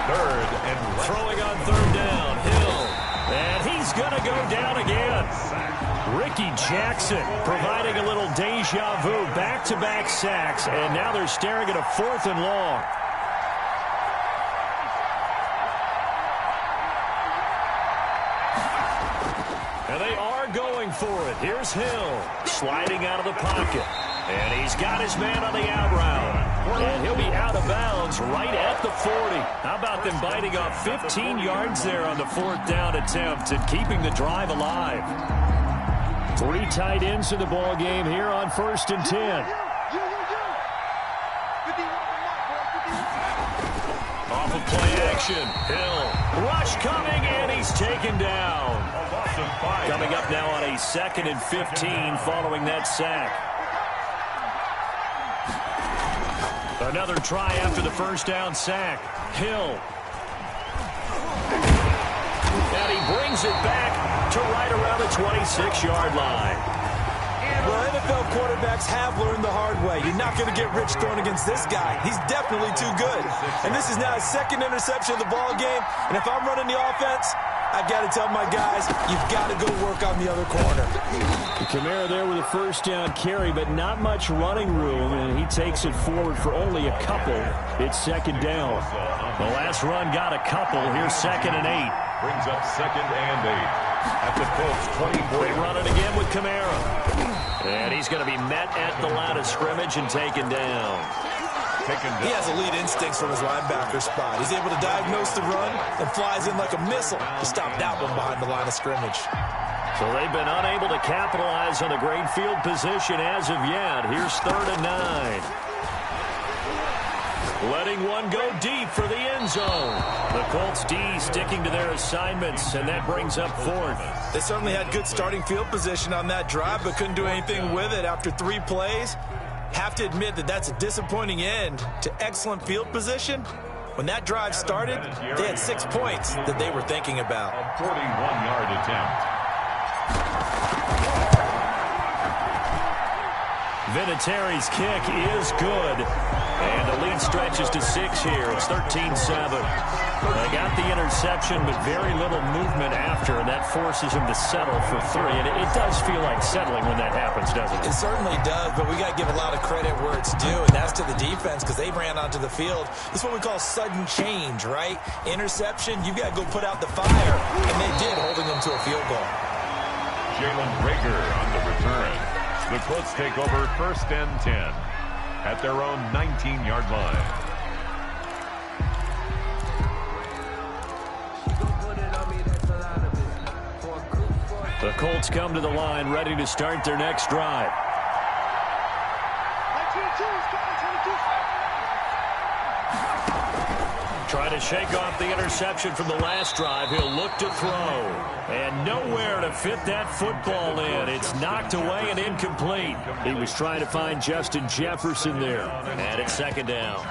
3rd and throwing on 3rd down. Hill. And he's going to go down again. Ricky Jackson providing a little deja vu. Back-to-back sacks. And now they're staring at a 4th and long. And they are going for it. Here's Hill sliding out of the pocket. And he's got his man on the out route. And he'll be out of bounds right at the 40. How about them biting off 15 yards there on the 4th down attempt and keeping the drive alive? 3 tight ends in the ball game here on 1st and 10. Off of play action. Hill. Rush coming, and he's taken down. Coming up now on a 2nd and 15 following that sack. Another try after the 1st down sack. Hill. And he brings it back to right around the 26-yard line. Well, NFL quarterbacks have learned the hard way. You're not going to get rich throwing against this guy. He's definitely too good. And this is now his 2nd interception of the ball game. And if I'm running the offense, I've got to tell my guys, you've got to go work on the other corner. Kamara there with a 1st down carry, but not much running room, and he takes it forward for only a couple. It's 2nd down. The last run got a couple. Here's 2nd and 8. Brings up 2nd and 8. At the Colts 24. They run it again with Kamara. And he's going to be met at the line of scrimmage and taken down. He has elite instincts from his linebacker spot. He's able to diagnose the run and flies in like a missile to stop that one behind the line of scrimmage. So they've been unable to capitalize on a great field position as of yet. Here's 3rd and 9. Letting one go deep for the end zone. The Colts D sticking to their assignments, and that brings up 4th. They certainly had good starting field position on that drive, but couldn't do anything with it after 3 plays. Have to admit that that's a disappointing end to excellent field position. When that drive started, they had 6 points that they were thinking about. A 41-yard attempt. Vinatieri's kick is good. And the lead stretches to 6 here. It's 13-7. They got the interception, but very little movement after, and that forces them to settle for 3. And it does feel like settling when that happens, doesn't it? It certainly does, but we got to give a lot of credit where it's due, and that's to the defense because they ran onto the field. This is what we call sudden change, right? Interception, you've got to go put out the fire, and they did, holding them to a field goal. Jalen Rager on the return. The Colts take over 1st and 10 at their own 19-yard line. The Colts come to the line, ready to start their next drive. Trying to shake off the interception from the last drive. He'll look to throw. And nowhere to fit that football in. It's knocked away and incomplete. He was trying to find Justin Jefferson there. And it's 2nd down.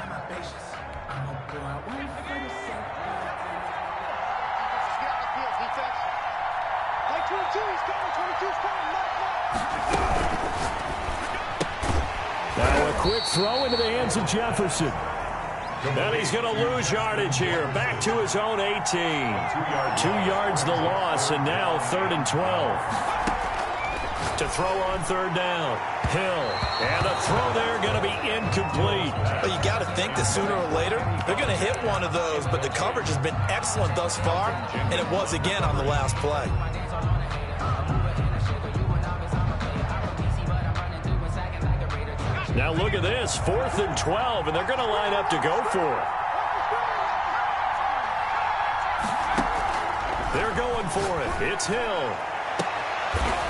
Now a quick throw into the hands of Jefferson. And he's going to lose yardage here. Back to his own 18. 2 yards the loss, and now 3rd and 12. To throw on 3rd down. Hill. And a throw there going to be incomplete. Well, you got to think that sooner or later they're going to hit one of those, but the coverage has been excellent thus far, and it was again on the last play. Now look at this, 4th and 12, and they're going to line up to go for it. They're going for it. It's Hill.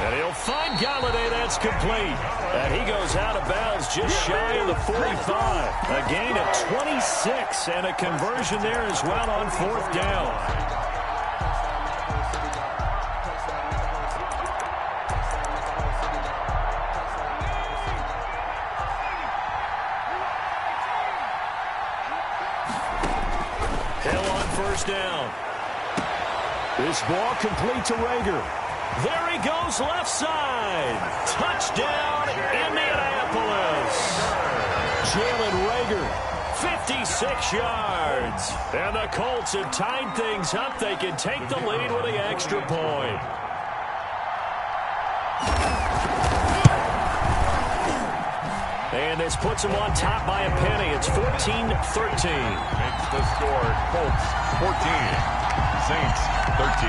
And he'll find Galladay. That's complete. And he goes out of bounds just shy of the 45. A gain of 26 and a conversion there as well on 4th down. Down. This ball complete to Rager. There he goes left side. Touchdown, Indianapolis. Jalen Rager, 56 yards. And the Colts have tied things up. They can take the lead with the extra point. And this puts them on top by a penny. It's 14-13. Makes the score Colts 14, Saints 13.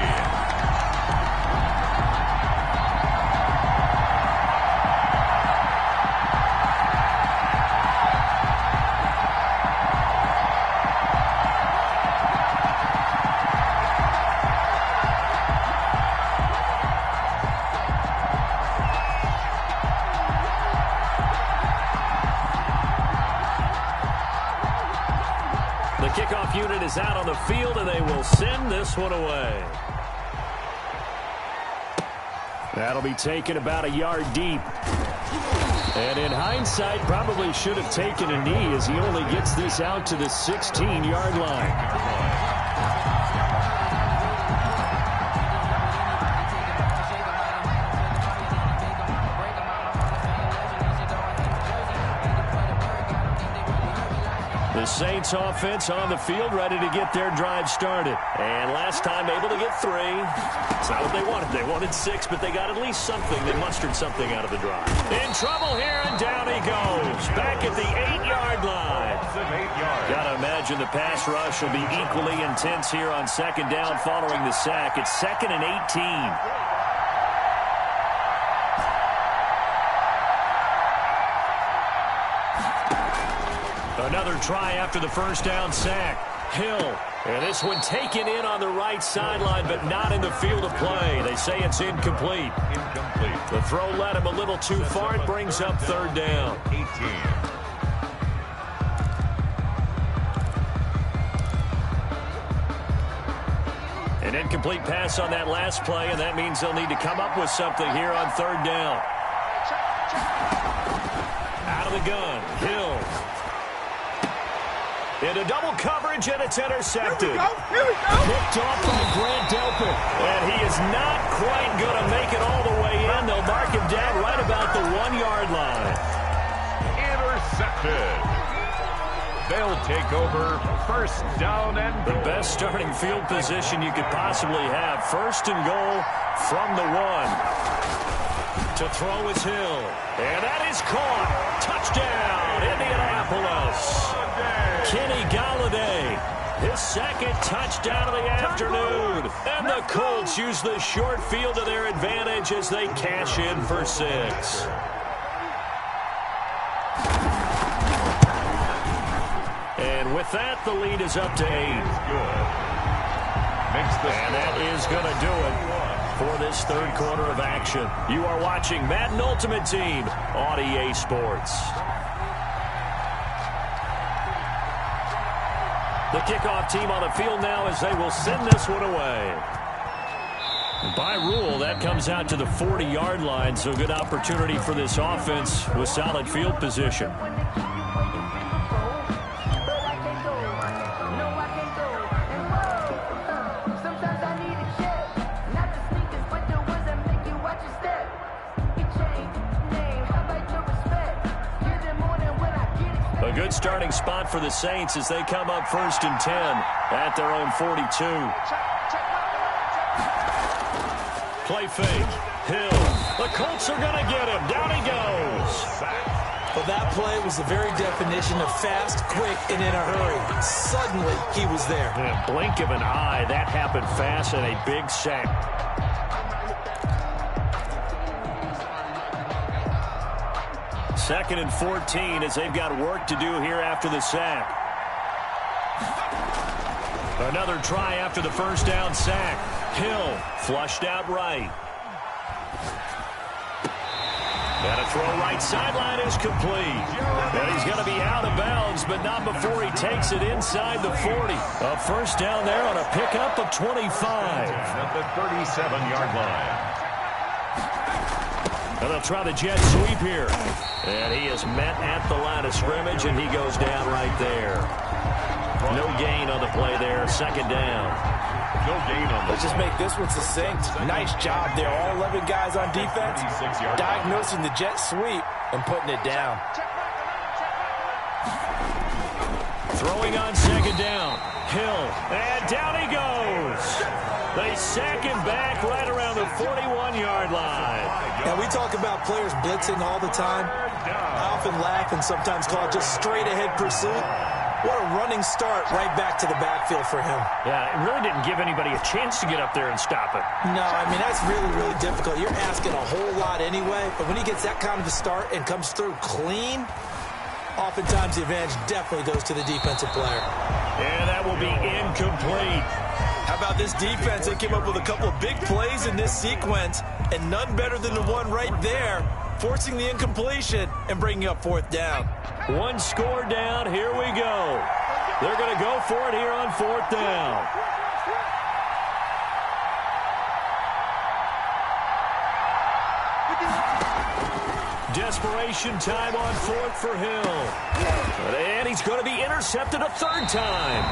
Kickoff unit is out on the field, and they will send this one away. That'll be taken about a yard deep. And in hindsight, probably should have taken a knee as he only gets this out to the 16-yard line. The Saints offense on the field, ready to get their drive started. And last time able to get 3. It's not what they wanted. They wanted 6, but they got at least something. They mustered something out of the drive. In trouble here, and down he goes. Back at the 8-yard line. Got to imagine the pass rush will be equally intense here on 2nd down following the sack. It's 2nd and 18. Another try after the 1st down sack. Hill. And this one taken in on the right sideline, but not in the field of play. They say it's incomplete. The throw led him a little too far. It brings up 3rd down. 18. An incomplete pass on that last play, and that means they'll need to come up with something here on 3rd down. Out of the gun. Hill. Into double coverage, and it's intercepted. Here we go. Picked off by Grant Delpit. And he is not quite going to make it all the way in. They'll mark him down right about the 1-yard line. Intercepted. They'll take over first down and the best starting field position you could possibly have. First and goal from the 1. To throw is Hill. And that is caught. Touchdown, Indianapolis. Kenny Galladay, his second touchdown of the afternoon. And the Colts use the short field to their advantage as they cash in for 6. And with that, the lead is up to 8. and that is going to do it for this third quarter of action. You are watching Madden Ultimate Team on EA Sports. The kickoff team on the field now as they will send this one away. By rule, that comes out to the 40-yard line, so good opportunity for this offense with solid field position. A good starting spot for the Saints as they come up first and 10 at their own 42. Play fake. Hill. The Colts are going to get him. Down he goes. Well, that play was the very definition of fast, quick, and in a hurry. Suddenly, he was there. In a blink of an eye, that happened fast and a big sack. Second and 14 as they've got work to do here after the sack. Another try after the first down sack. Hill flushed out right. And a throw right sideline is complete. And he's going to be out of bounds, but not before he takes it inside the 40. A first down there on a pickup of 25. at the 37-yard line. And they'll try the jet sweep here. And he is met at the line of scrimmage, and he goes down right there. No gain on the play there. Second down. No gain on the Let's just make this one succinct. Nice job there. All 11 guys on defense diagnosing the jet sweep and putting it down. Throwing on second down. Hill. And down he goes. They sack him back right around the 41-yard line. And we talk about players blitzing all the time. I often laugh and sometimes call it just straight-ahead pursuit. What a running start right back to the backfield for him. Yeah, it really didn't give anybody a chance to get up there and stop it. No, I mean, that's really, really difficult. You're asking a whole lot anyway, but when he gets that kind of a start and comes through clean, oftentimes the advantage definitely goes to the defensive player. And that will be incomplete. How about this defense? They came up with a couple of big plays in this sequence, and none better than the one right there, forcing the incompletion and bringing up fourth down. One score down. Here we go. They're going to go for it here on fourth down. Desperation time on fourth for Hill. And he's going to be intercepted a third time.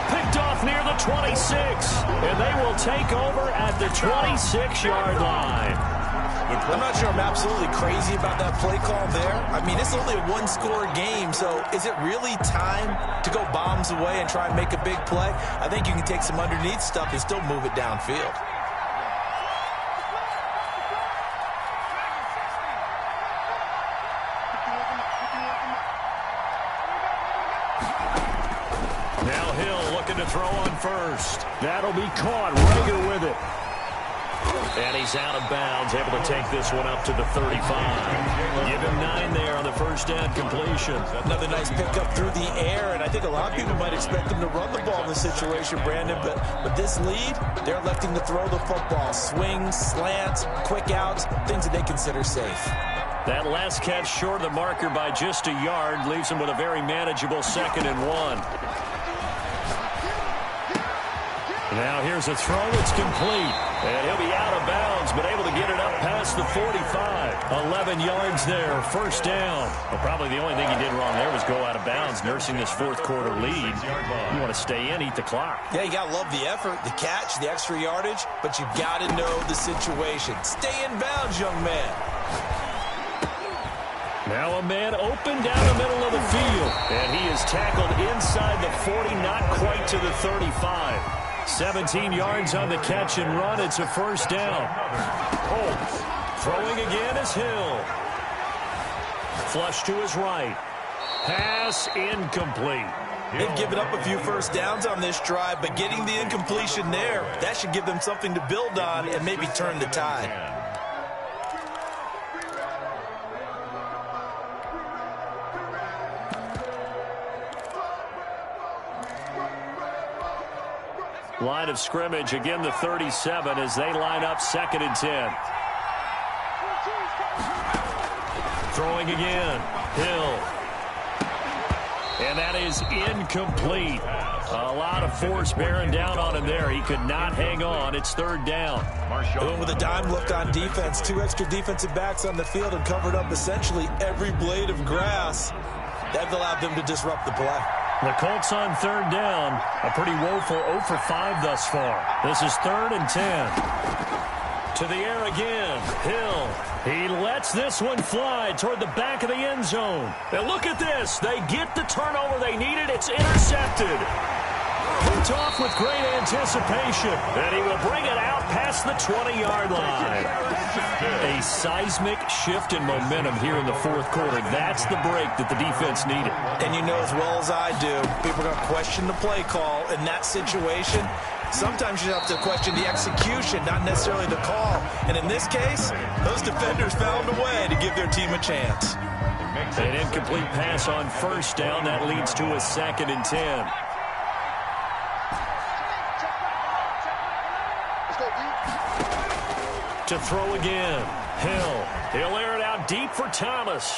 Picked off near the 26. And they will take over at the 26-yard line. I'm not sure I'm absolutely crazy about that play call there. I mean, it's only a one-score game, so is it really time to go bombs away and try and make a big play? I think you can take some underneath stuff and still move it downfield. Now Hill looking to throw on first. That'll be caught. Rager with it. And he's out of bounds, able to take this one up to the 35. Give him 9 there on the first down completion. Another nice pickup through the air, and I think a lot of people might expect him to run the ball in this situation, Brandon, but with this lead, they're electing to throw the football. Swings, slants, quick outs, things that they consider safe. That last catch short of the marker by just a yard leaves him with a very manageable 2nd and 1. Now here's a throw. It's complete. And he'll be out of bounds, but able to get it up past the 45. 11 yards there. First down. Well, probably the only thing he did wrong there was go out of bounds, nursing this fourth quarter lead. You want to stay in, eat the clock. Yeah, you got to love the effort, the catch, the extra yardage, but you got to know the situation. Stay in bounds, young man. Now a man open down the middle of the field. And he is tackled inside the 40, not quite to the 35. 17 yards on the catch and run. It's a first down. Colts throwing again is Hill. Flush to his right. Pass incomplete. They've given up a few first downs on this drive, but getting the incompletion there, that should give them something to build on and maybe turn the tide. Line of scrimmage, again the 37 as they line up 2nd and 10. Throwing again, Hill. And that is incomplete. A lot of force bearing down on him there. He could not hang on. It's 3rd down. Going with a dime look on defense. 2 extra defensive backs on the field and covered up essentially every blade of grass. That allowed them to disrupt the play. The Colts on 3rd down. A pretty woeful 0 for 5 thus far. This is 3rd and 10. To the air again. Hill. He lets this one fly toward the back of the end zone. And look at this. They get the turnover they needed. It's intercepted. Picked off with great anticipation. And he will bring it out past the 20-yard line. A seismic shift in momentum here in the 4th quarter. That's the break that the defense needed. And you know as well as I do, people are going to question the play call in that situation. Sometimes you have to question the execution, not necessarily the call. And in this case, those defenders found a way to give their team a chance. An incomplete pass on 1st down. That leads to a 2nd and 10. To throw again. Hill. He'll air it out deep for Thomas.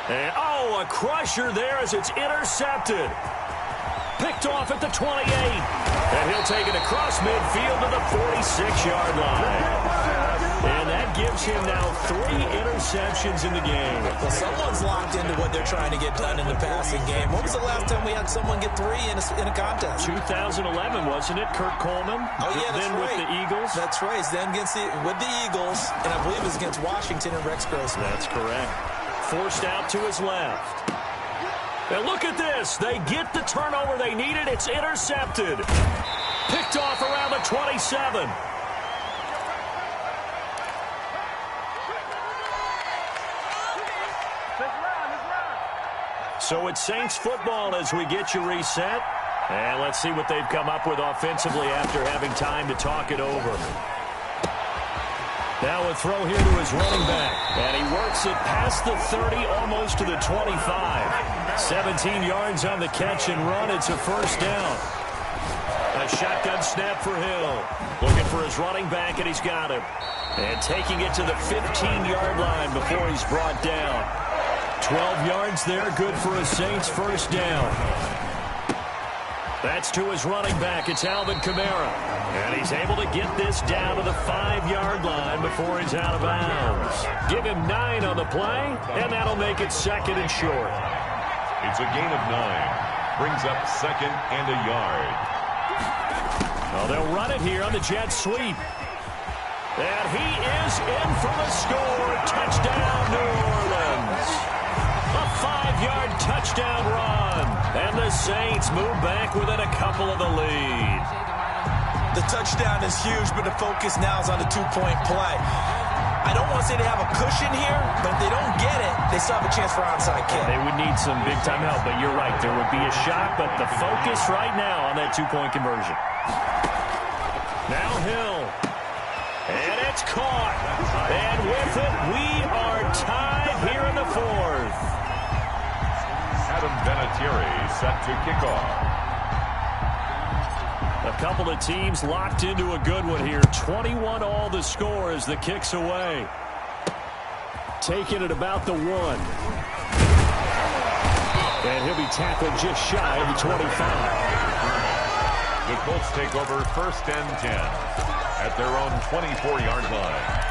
And, a crusher there as it's intercepted. Picked off at the 28. And he'll take it across midfield to the 46-yard line. And that gives him now 3 interceptions in the game. Well, someone's locked into what they're trying to get done in the passing game. When was the last time we had someone get 3 in a contest? 2011, wasn't it? Kurt Coleman. Oh, yeah, that's then right. With the Eagles. That's right. Then with the Eagles, and I believe it was against Washington and Rex Grossman. That's correct. Forced out to his left. And look at this. They get the turnover they needed. It's intercepted. Picked off around the 27. So it's Saints football as we get you reset. And let's see what they've come up with offensively after having time to talk it over. Now a throw here to his running back. And he works it past the 30, almost to the 25. 17 yards on the catch and run. It's a first down. A shotgun snap for Hill. Looking for his running back, and he's got him. And taking it to the 15-yard line before he's brought down. 12 yards there, good for a Saints first down. That's to his running back. It's Alvin Kamara. And he's able to get this down to the 5-yard line before he's out of bounds. Give him 9 on the play, and that'll make it 2nd and short. It's a gain of 9. Brings up 2nd and a yard. Well, they'll run it here on the jet sweep. And he is in for the score. Touchdown, New Orleans. A 5-yard touchdown run. And the Saints move back within a couple of the lead. The touchdown is huge, but the focus now is on the 2-point play. I don't want to say they have a cushion here, but if they don't get it, they still have a chance for onside kick. They would need some big-time help, but you're right. There would be a shot, but the focus right now on that 2-point conversion. Now Hill. And it's caught. And with it, we are tied here in the 4th. Adam Vinatieri set to kick off. A couple of teams locked into a good one here. 21 all the score as the kick's away. Taking it about the 1. And he'll be tackled just shy of the 25. The Colts take over 1st and 10 at their own 24-yard line.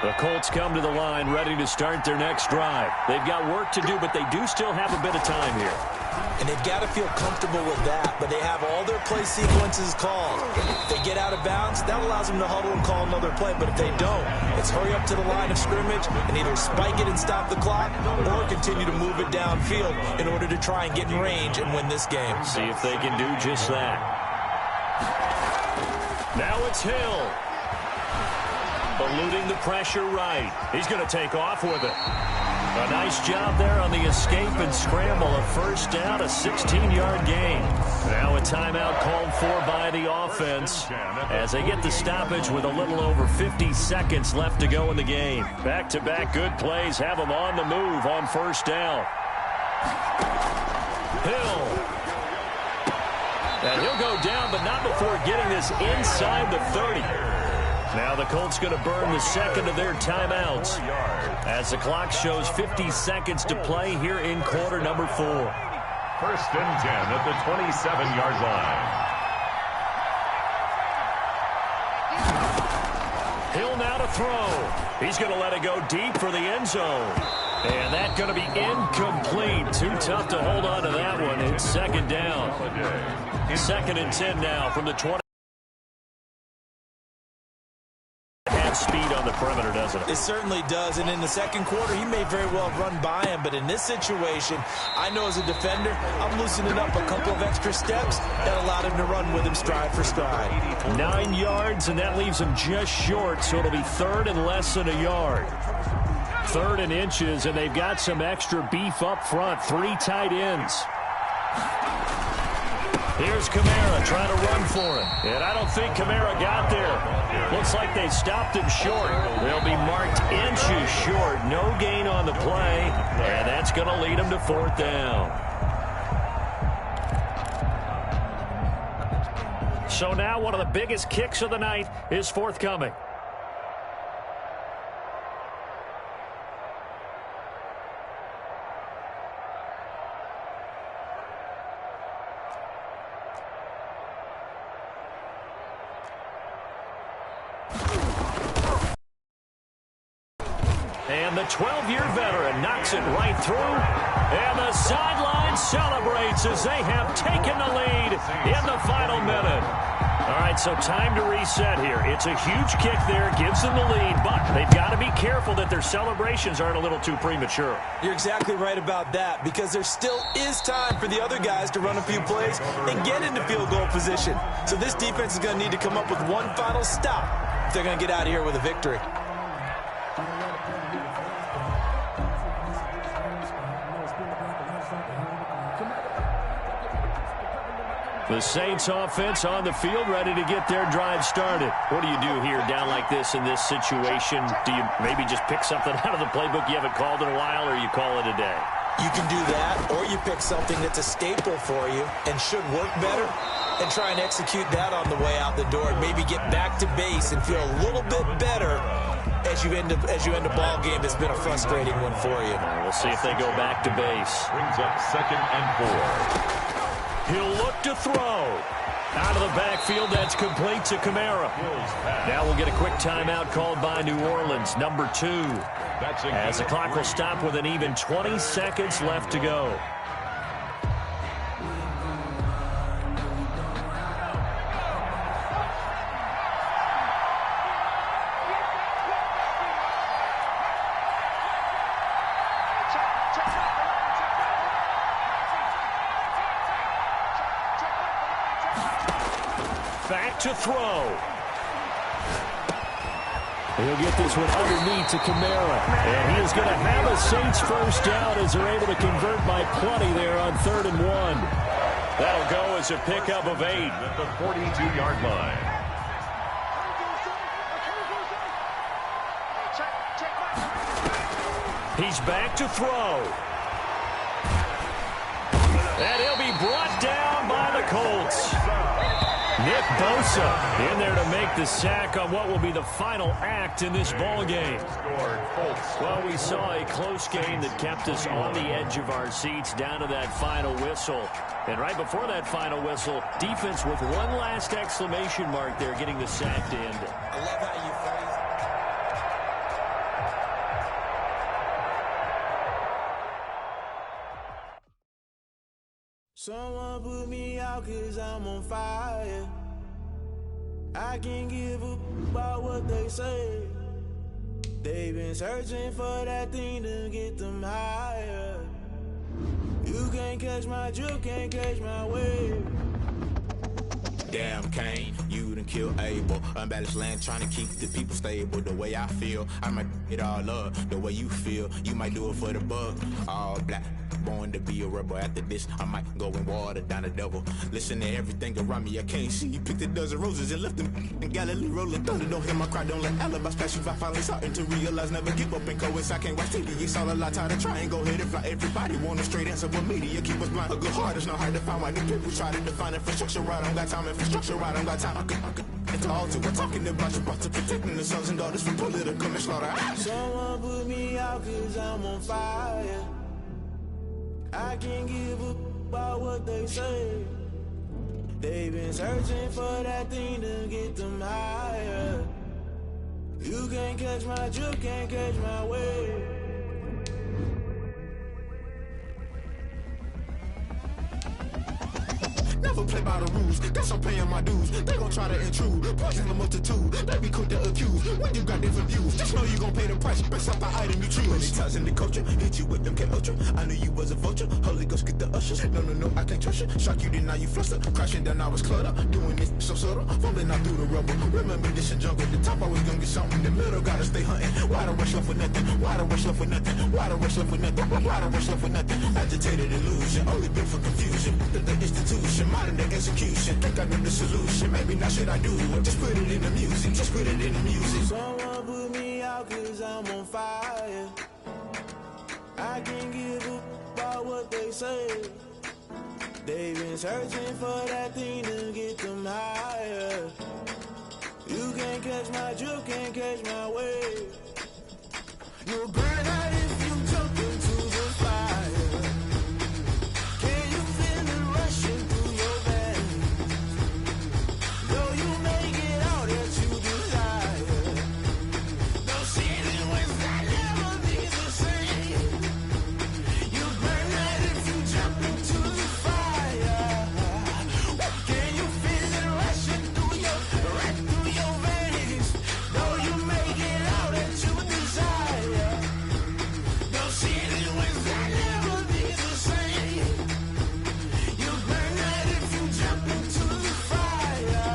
The Colts come to the line ready to start their next drive. They've got work to do, but they do still have a bit of time here. and they've got to feel comfortable with that, but they have all their play sequences called. If they get out of bounds, that allows them to huddle and call another play, but if they don't, it's hurry up to the line of scrimmage and either spike it and stop the clock or continue to move it downfield in order to try and get in range and win this game. See if they can do just that. Now it's Hill. Eluding the pressure right. He's going to take off with it. A nice job there on the escape and scramble. A first down, a 16-yard gain. Now a timeout called for by the offense as they get the stoppage with a little over 50 seconds left to go in the game. Back-to-back good plays have them on the move on first down. Hill. And he'll go down, but not before getting this inside the 30. Now the Colts going to burn the second of their timeouts as the clock shows 50 seconds to play here in quarter number 4. First and 10 at the 27-yard line. Hill now to throw. He's going to let it go deep for the end zone. And that's going to be incomplete. Too tough to hold on to that one. It's second down. Second and 10 now from the 20. Speed on the perimeter, doesn't it? It certainly does, and in the second quarter, he may very well run by him, but in this situation, I know as a defender, I'm loosening up a couple of extra steps that allowed him to run with him stride for stride. 9 yards, and that leaves him just short, so it'll be third and less than a yard. Third and inches, and they've got some extra beef up front. 3 tight ends. Here's Kamara trying to run for it. And I don't think Kamara got there. Looks like they stopped him short. They'll be marked inches short. No gain on the play. And that's going to lead them to fourth down. So now one of the biggest kicks of the night is forthcoming. And the 12-year veteran knocks it right through. And the sideline celebrates as they have taken the lead in the final minute. All right, so time to reset here. It's a huge kick there, gives them the lead, but they've got to be careful that their celebrations aren't a little too premature. You're exactly right about that, because there still is time for the other guys to run a few plays and get into field goal position. So this defense is going to need to come up with one final stop if they're going to get out of here with a victory. The Saints offense on the field, ready to get their drive started. What do you do here down like this in this situation? Do you maybe just pick something out of the playbook you haven't called in a while, or you call it a day? You can do that, or you pick something that's a staple for you and should work better and try and execute that on the way out the door and maybe get back to base and feel a little bit better as you end a ball game that's been a frustrating one for you. We'll see if they go back to base. Brings up second and 4. He'll look to throw. Out of the backfield, that's complete to Kamara. Now we'll get a quick timeout called by New Orleans, number 2. As the clock will stop with an even 20 seconds left to go. Back to throw. He'll get this one underneath to Kamara. And he is going to have a Saints first down as they're able to convert by plenty there on 3rd and 1. That'll go as a pickup of 8 at the 42-yard line. He's back to throw. And he'll be brought down by the Colts. Nick Bosa in there to make the sack on what will be the final act in this ball game. Well, we saw a close game that kept us on the edge of our seats down to that final whistle. And right before that final whistle, defense with one last exclamation mark there, getting the sack to end it. I love how you phrase it. Someone put me out 'cause I'm on fire. I can't give a about what they say. They've been searching for that thing to get them higher. You can't catch my drift, can't catch my wave. Damn Kane, you done killed Abel. Unbalanced land trying to keep the people stable. The way I feel, I might it all up. The way you feel, you might do it for the bug. All black, born to be a rebel. After this, I might go and water down the devil. Listen to everything around me, I can't see. You picked a dozen roses and left them in Galilee rolling thunder. Don't hear my cry, don't let alibis pass you. I finally starting to realize, never give up and coexist. I can't watch TV, it's all a lot. Tired of trying, go ahead and fly. Everybody want a straight answer, but media keep us blind. A good heart is not hard to find. Why the people try to define infrastructure right? I don't got time, infrastructure right, I don't got time. I could it's all to we're talking about you, about to protecting the sons and daughters from political manslaughter. Someone put me out 'cause I'm on fire. I can't give a about what they say. They've been searching for that thing to get them higher. You can't catch my drift, can't catch my wave. Never play by the rules, guess I'm paying my dues. They gon' try to intrude, poison the multitude. They be quick to accuse, when you got different views. Just know you gon' pay the price, based off the item you choose. Many times in the culture, hit you with them K-Ultra. I knew you was a vulture, Holy Ghost get the ushers. No, I can't trust you. Shock you, then now you fluster. Crashing down, I was cluttered. Doing this so subtle, fumbling out through the rubble. Remember this in jungle, the top always gonna get something. In the middle, gotta stay hunting. Why the rush left with nothing? Why the rush left with nothing? Why the rush left with nothing? Why the rush left with nothing? Agitated illusion, only built for confusion. The institution, modern day execution. Think I know the solution, maybe not should I do it. Just put it in the music, just put it in the music. Someone put me out 'cause I'm on fire. I can't give a about what they say. They've been searching for that thing to get them higher. You can't catch my drift, can't catch my wave. You'll burn out if you jump into the fire. Can you feel it rushing through your veins? Though you may get out that you desire. No ceiling was that never be the same. You burn out if you jump into the fire. Can you feel it rushing through your veins? Though you may get out that you desire. No ceiling was that never be the same. You burn out if you jump into the fire.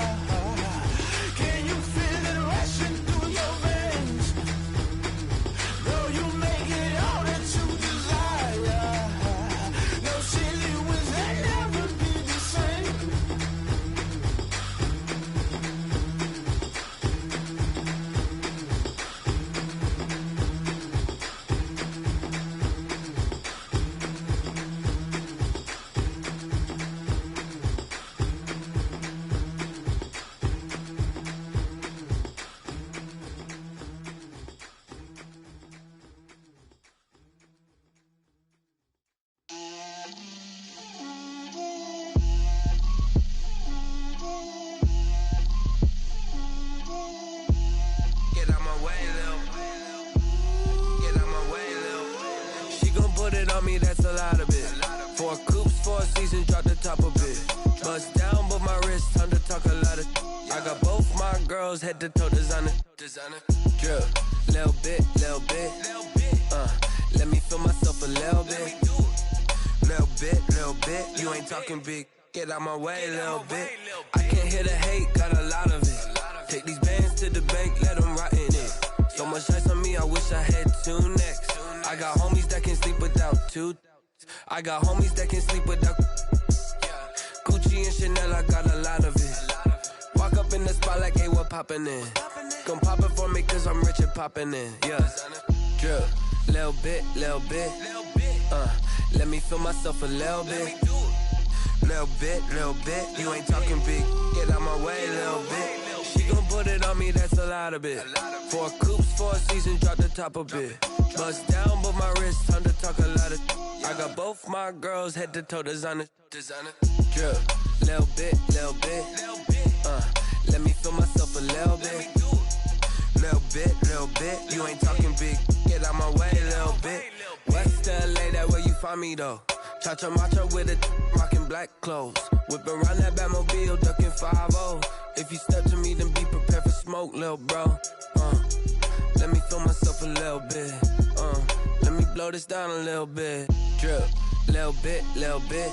Can you feel it rushing through your veins? Though you may get out that you desire. No ceiling was that never be the same. Get out my way, Lil. Get out my way, Lil. She gon' put it on me, that's a lot of it. 4 coops, 4 seasons, drop the top a bit. Bust down, but my wrist, time to talk a lot of. I got both my girls, head to toe designer. Drip, little bit. Let me feel myself a little bit. Little bit. You ain't talking big. Get out my way, little bit. I can't hear the hate, got a lot of it. Take these bands to the bank, let them rot in it. So much ice on me, I wish I had 2 necks. I got homies that can sleep without 2. I got homies that can sleep without Gucci and Chanel, I got a lot of it. Walk up in the spot like, hey, what poppin' in? Gon' pop it for me, cause I'm rich and poppin' in. Yeah, drip, little bit. Let me feel myself a little bit. Little bit. You ain't talking big. Get out my way, little bit. She gon' put it on me, that's a lot of it. 4 coops, 4 seasons, drop the top a bit. Bust down, but my wrist, time to talk a lot of. I got both my girls, head to toe designer. Drip, little bit. Let me feel myself a little bit. Little bit. You ain't talking big. Get out my way, little bit. West LA, that where you find me though. Touch a matcha with a rocking black clothes. Whip around that Batmobile, ducking 5-0. If you step to me, then be prepared for smoke, lil' bro. Let me feel myself a little bit. Let me blow this down a little bit. Drip, little bit, little bit.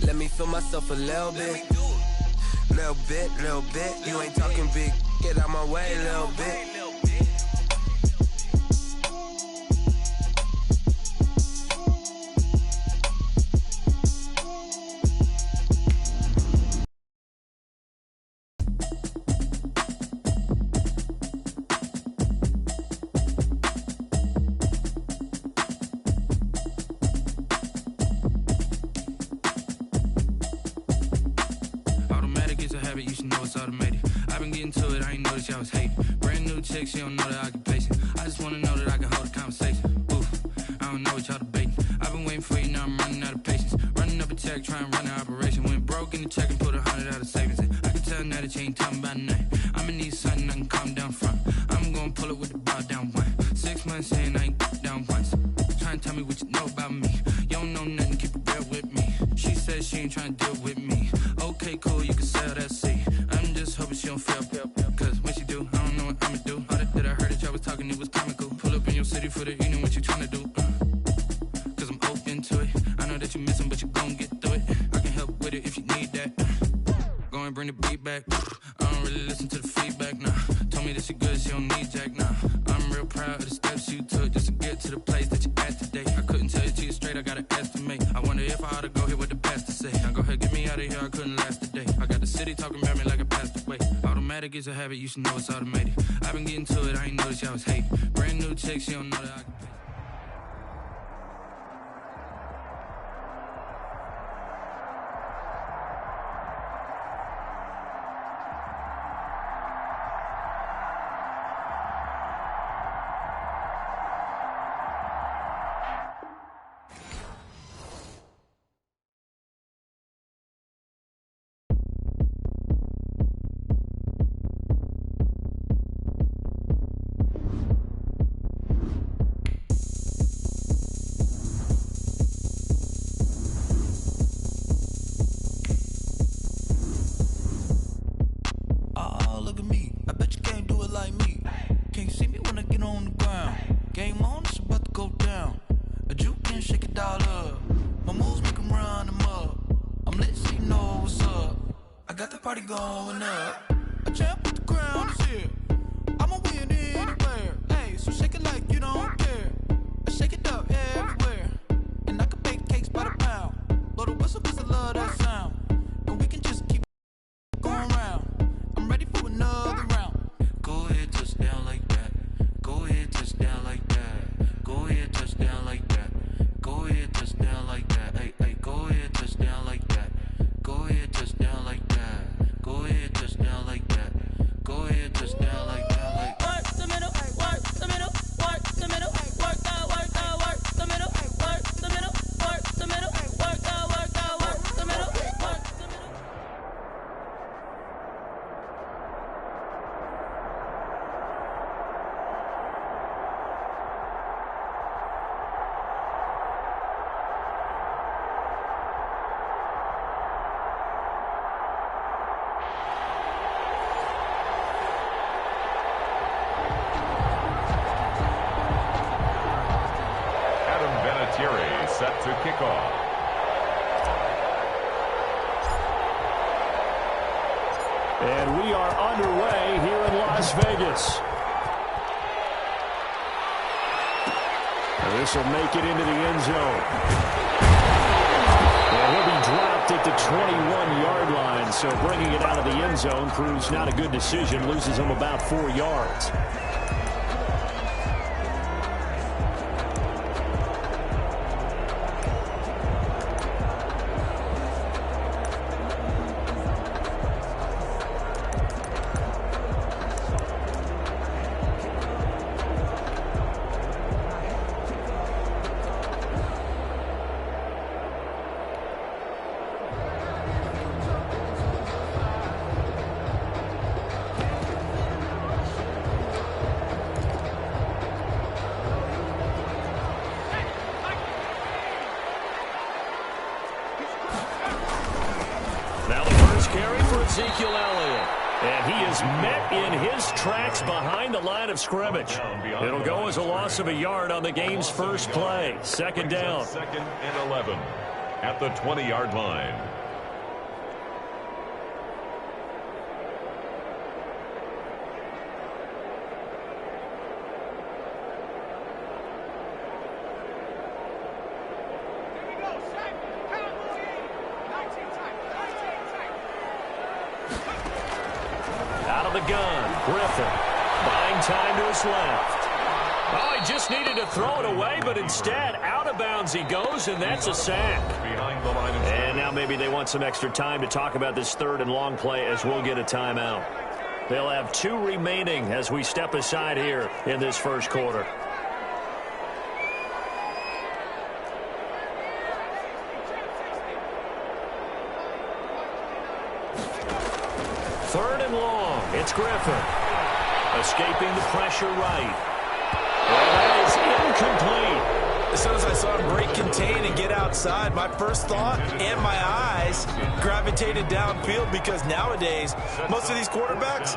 Let me feel myself a little bit. Little bit, little bit. You ain't talking big. Get out my way, little bit. She don't know the occupation. I just wanna know that I can hold a conversation. Oof, I don't know what y'all debating. I've been waiting for you, now I'm running out of patience. Running up a check, trying to run an operation. Went broke in the check and put 100 out of savings in. I can tell now that you ain't talking about nothing. I'ma need something I can calm down front. I'm gonna pull it with the bar down one. 6 months saying I ain't down once. Trying to tell me what you know about me. You don't know nothing, keep it real with me. She said she ain't trying to deal with me. Okay, cool, you can sell that seat. I'm just hoping she don't fail. Cause when she do, I don't know what I'ma do. That I heard that y'all was talking, it was comical. Pull up in your city for the evening, what you tryna do? Cause I'm open to it. I know that you missing, but you gon' get through it. I can help with it if you need that. Go and bring the beat back. I don't really listen to the feedback, nah. Told me that she good, she don't need jack, nah. I'm real proud of the steps you took just to get to the place that you at today. I couldn't tell it to you straight, I gotta estimate. I wonder if I ought to go here with the pastor say. Now go ahead, get me out of here, I couldn't last a day. I got the city talking about me like I passed away. Automatic is a habit, you should know it's automated. I've been getting to it, I ain't noticed y'all was hating. Brand new chick, she don't know that I can pay. Going up, a champ with the crown is here. I'ma win anywhere. Hey, so shake it like you don't care. I shake it up everywhere, and I can bake cakes by the pound. Blow the whistle 'cause I love that sound, and we can just keep going round. I'm ready for another round. Go ahead, touch down like that. Go ahead, touch down like that. Go ahead, touch down like that. Go ahead, touch down like that. Hey, hey, go ahead, touch down like that. Go ahead, touch down like that. Go ahead, touch down like that. Go ahead, touch down like that. Like work the middle, work the middle, work the middle, work the middle, work the middle, work the middle, work the middle, work the middle, work the middle. Set to kick off. And we are underway here in Las Vegas. And this will make it into the end zone. And he'll be dropped at the 21-yard line, so bringing it out of the end zone proves not a good decision, loses him about 4 yards. carry for Ezekiel Elliott. And he is met in his tracks behind the line of scrimmage. It'll go as a loss of a yard on the game's first play. Second down. 2nd and 11 at the 20-yard line. Out of the gun, Griffin. Buying time to his left. Oh, he just needed to throw it away, but instead, out of bounds he goes, and that's a sack. Behind the line of and now maybe they want some extra time to talk about this 3rd and long play as we'll get a timeout. They'll have 2 remaining as we step aside here in this first quarter. Third and long. It's Griffin. Escaping the pressure right. And that is incomplete. As soon as I saw him break contain and get outside, my first thought and my eyes gravitated downfield because nowadays, most of these quarterbacks,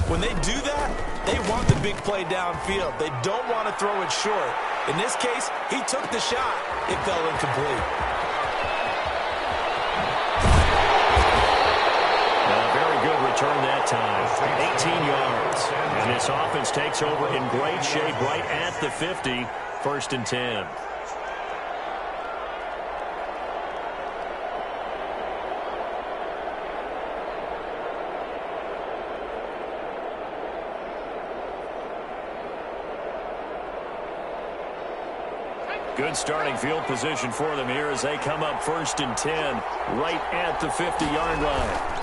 when they do that, they want the big play downfield. They don't want to throw it short. In this case, he took the shot. It fell incomplete. Return that time. 18 yards. And this offense takes over in great shape right at the 50. 1st and 10. Good starting field position for them here as they come up 1st and 10 right at the 50-yard line.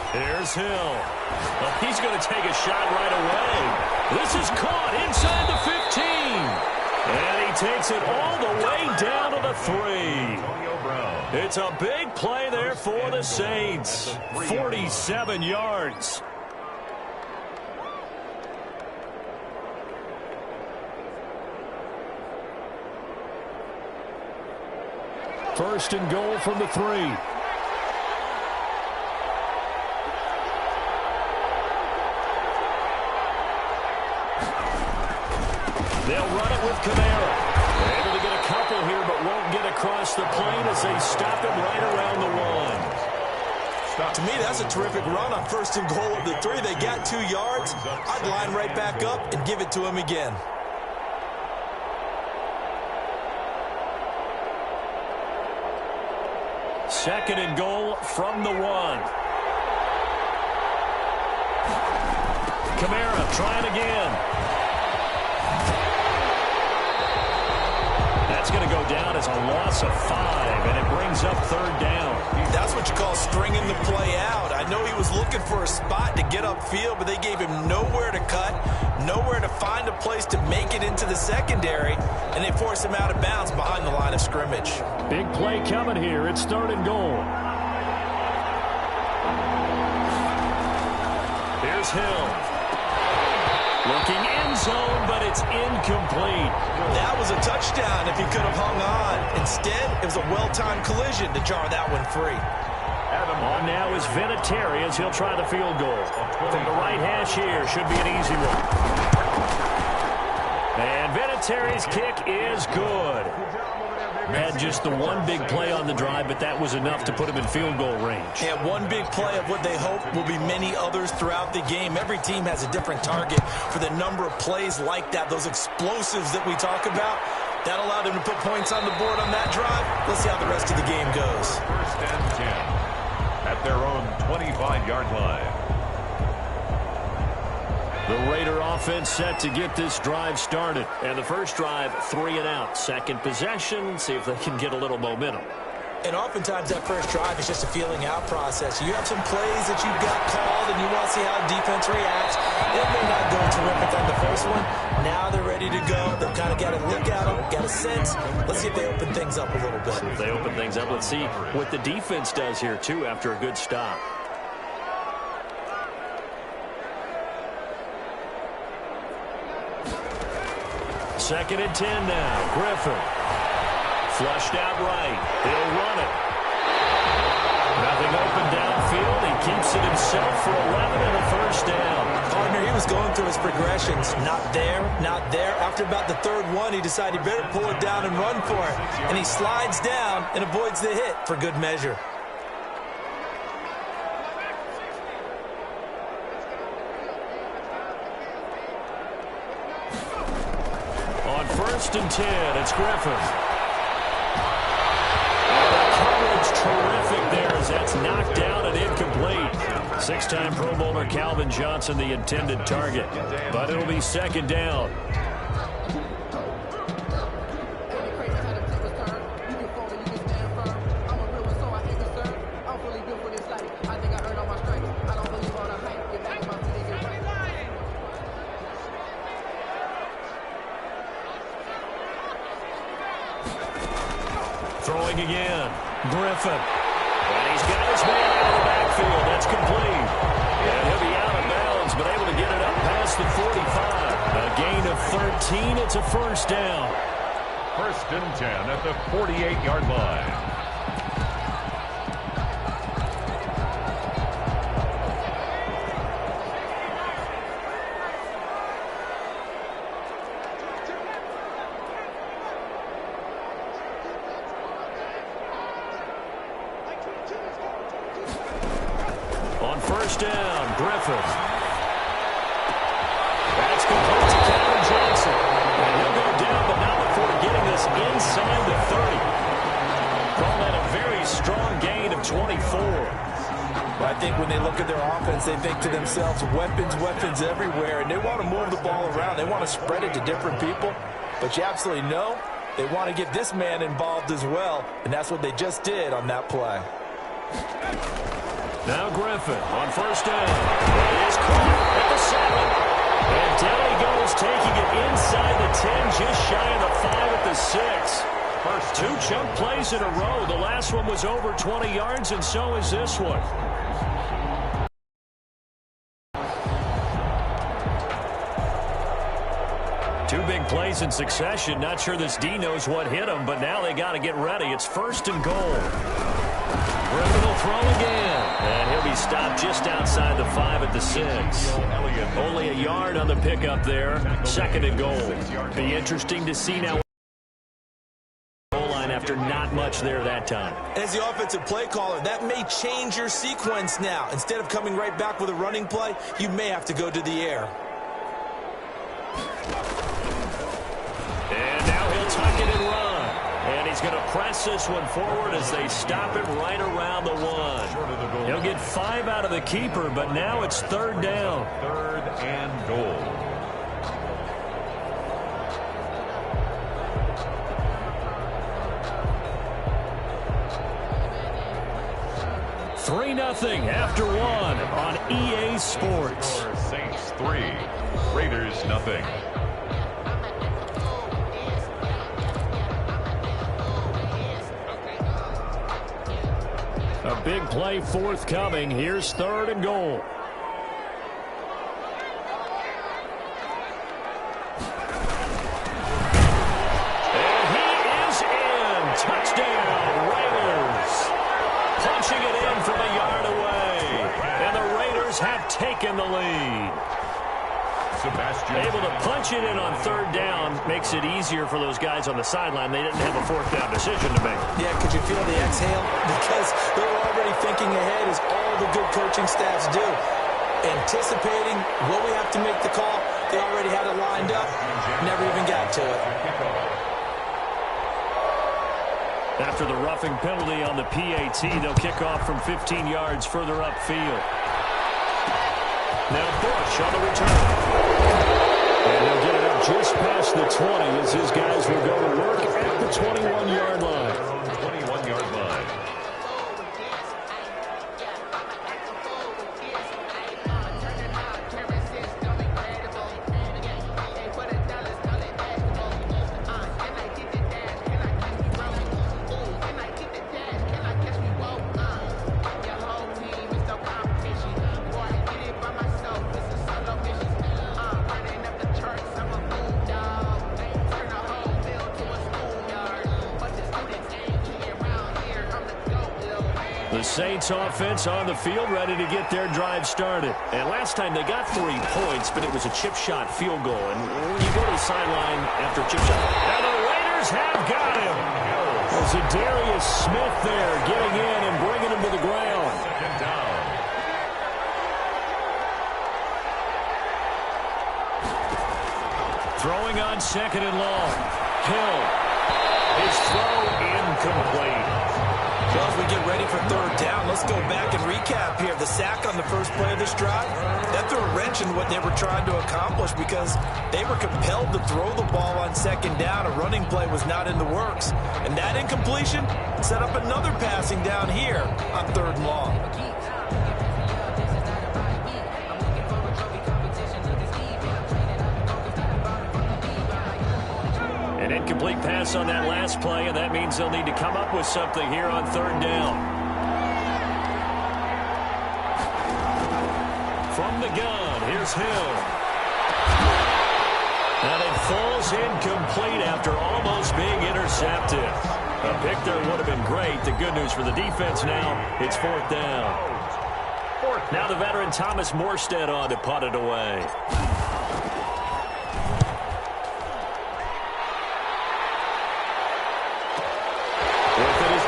Here's Hill. Well, he's going to take a shot right away. This is caught inside the 15. And he takes it all the way down to the 3. It's a big play there for the Saints. 47 yards. First and goal from the 3. They'll run it with Kamara. They're able to get a couple here, but won't get across the plane as they stop him right around the 1. To me, that's a terrific run on 1st and goal of the 3. They got 2 yards. I'd line right back up and give it to him again. Second and goal from the 1. Kamara trying again. That's going to go down as a loss of 5, and it brings up 3rd down. That's what you call stringing the play out. I know he was looking for a spot to get upfield, but they gave him nowhere to cut, nowhere to find a place to make it into the secondary, and they forced him out of bounds behind the line of scrimmage. Big play coming here. It's 3rd and goal. Here's Hill. Looking end zone, but it's incomplete. That was a touchdown if he could have hung on. Instead, it was a well-timed collision to jar that one free. On now is Vinatieri as he'll try the field goal. From the right hash here, should be an easy one. And Vinatieri's kick is good. Had just the one big play on the drive, but that was enough to put him in field goal range. Yeah, one big play of what they hope will be many others throughout the game. Every team has a different target for the number of plays like that, those explosives that we talk about. That allowed them to put points on the board on that drive. Let's see how the rest of the game goes. 1st and 10 at their own 25-yard line. The Raider offense set to get this drive started. And the first drive, 3 and out. Second possession, see if they can get a little momentum. And oftentimes that first drive is just a feeling out process. You have some plays that you've got called and you want to see how the defense reacts. It may not go terrific on the first one. Now they're ready to go. They've kind of got to look at them, got a sense. Let's see if they open things up a little bit. If they open things up, let's see what the defense does here, too, after a good stop. Second and 10 now. Griffin. Flushed out right. He'll run it. Nothing open downfield. He for 11 and a first down. Partner, he was going through his progressions. Not there, not there. After about the third one, he decided he better pull it down and run for it. And he slides down and avoids the hit for good measure. On 1st and 10, it's Griffin. The coverage terrific there as that's knocked down and incomplete. 6-time Pro Bowler Calvin Johnson, the intended target. But it'll be 2nd down. Throwing again. Griffin. And he's got his man out of the backfield. That's complete. And he'll be out of bounds, but able to get it up past the 45. A gain of 13. It's a first down. 1st and 10 at the 48-yard line. On 1st down, Griffin. That's complete to Calvin Johnson. And he'll go down, but not before getting this inside the 30. Call that a very strong gain of 24. I think when they look at their offense, they think to themselves, weapons, weapons everywhere, and they want to move the ball around. They want to spread it to different people, but you absolutely know they want to get this man involved as well, and that's what they just did on that play. Now Griffin on 1st down. He is caught at the 7. And down he goes, taking it inside the 10, just shy of the 5 at the 6. First 2 chunk plays in a row. The last one was over 20 yards, and so is this one. Two big plays in succession. Not sure this D knows what hit him, but now they got to get ready. It's 1st and goal. Griffin will throw again. And he'll be stopped just outside the 5 at the 6. Only a yard on the pickup there. 2nd and goal. Be interesting to see now goal line after not much there that time. As the offensive play caller, that may change your sequence now. Instead of coming right back with a running play, you may have to go to the air. And now he'll tuck it and run. And he's going to press this one forward as they stop it right around the 1. He'll get 5 out of the keeper, but now it's 3rd down. 3rd and goal. Nothing after 1 on EA Sports. Saints 3, Raiders nothing. A big play forthcoming. Here's 3rd and goal. And he is in. Touchdown, Raiders. Punching it in from a yard away. And the Raiders have taken the lead. Able to punch it in on 3rd down makes it easier for those guys on the sideline. They didn't have a 4th down decision to make. Yeah, could you feel the exhale? Because they were already thinking ahead, as all the good coaching staffs do. Anticipating what we have to make the call. They already had it lined up. Never even got to it. After the roughing penalty on the PAT, they'll kick off from 15 yards further upfield. Now Bush on the return. And he'll get it up just past the 20 as his guys will go to work at the 21-yard line. 21-yard line. The Saints offense on the field, ready to get their drive started. And last time they got 3 points, but it was a chip shot field goal. And when you go to the sideline after a chip shot, and the Raiders have got him. There's Darius Smith there getting in and bringing him to the ground. Second down. Throwing on 2nd and long. Hill. His throw incomplete. Well, as we get ready for 3rd down, let's go back and recap here. The sack on the first play of this drive, that threw a wrench in what they were trying to accomplish because they were compelled to throw the ball on 2nd down. A running play was not in the works. And that incompletion set up another passing down here on 3rd and long. An incomplete pass on that last play, and that means they'll need to come up with something here on 3rd down. From the gun, here's Hill. And it falls incomplete after almost being intercepted. A pick there would have been great. The good news for the defense now, it's 4th down. Now the veteran Thomas Morstead on to punt it away.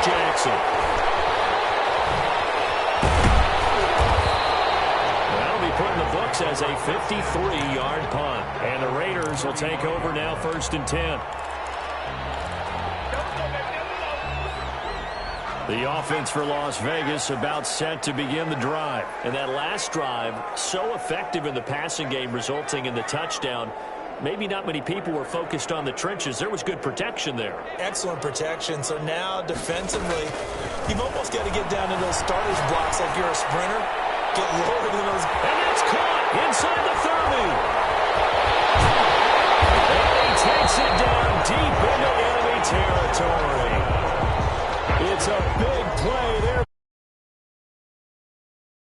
Jackson. That'll be put in the books as a 53-yard punt. And the Raiders will take over now 1st and 10. The offense for Las Vegas about set to begin the drive. And that last drive, so effective in the passing game, resulting in the touchdown. Maybe not many people were focused on the trenches. There was good protection there. Excellent protection. So now defensively, you've almost got to get down to those starters blocks like you're a sprinter. Get lower than those. And it's caught inside the 30. And he takes it down deep into enemy territory. It's a big play there.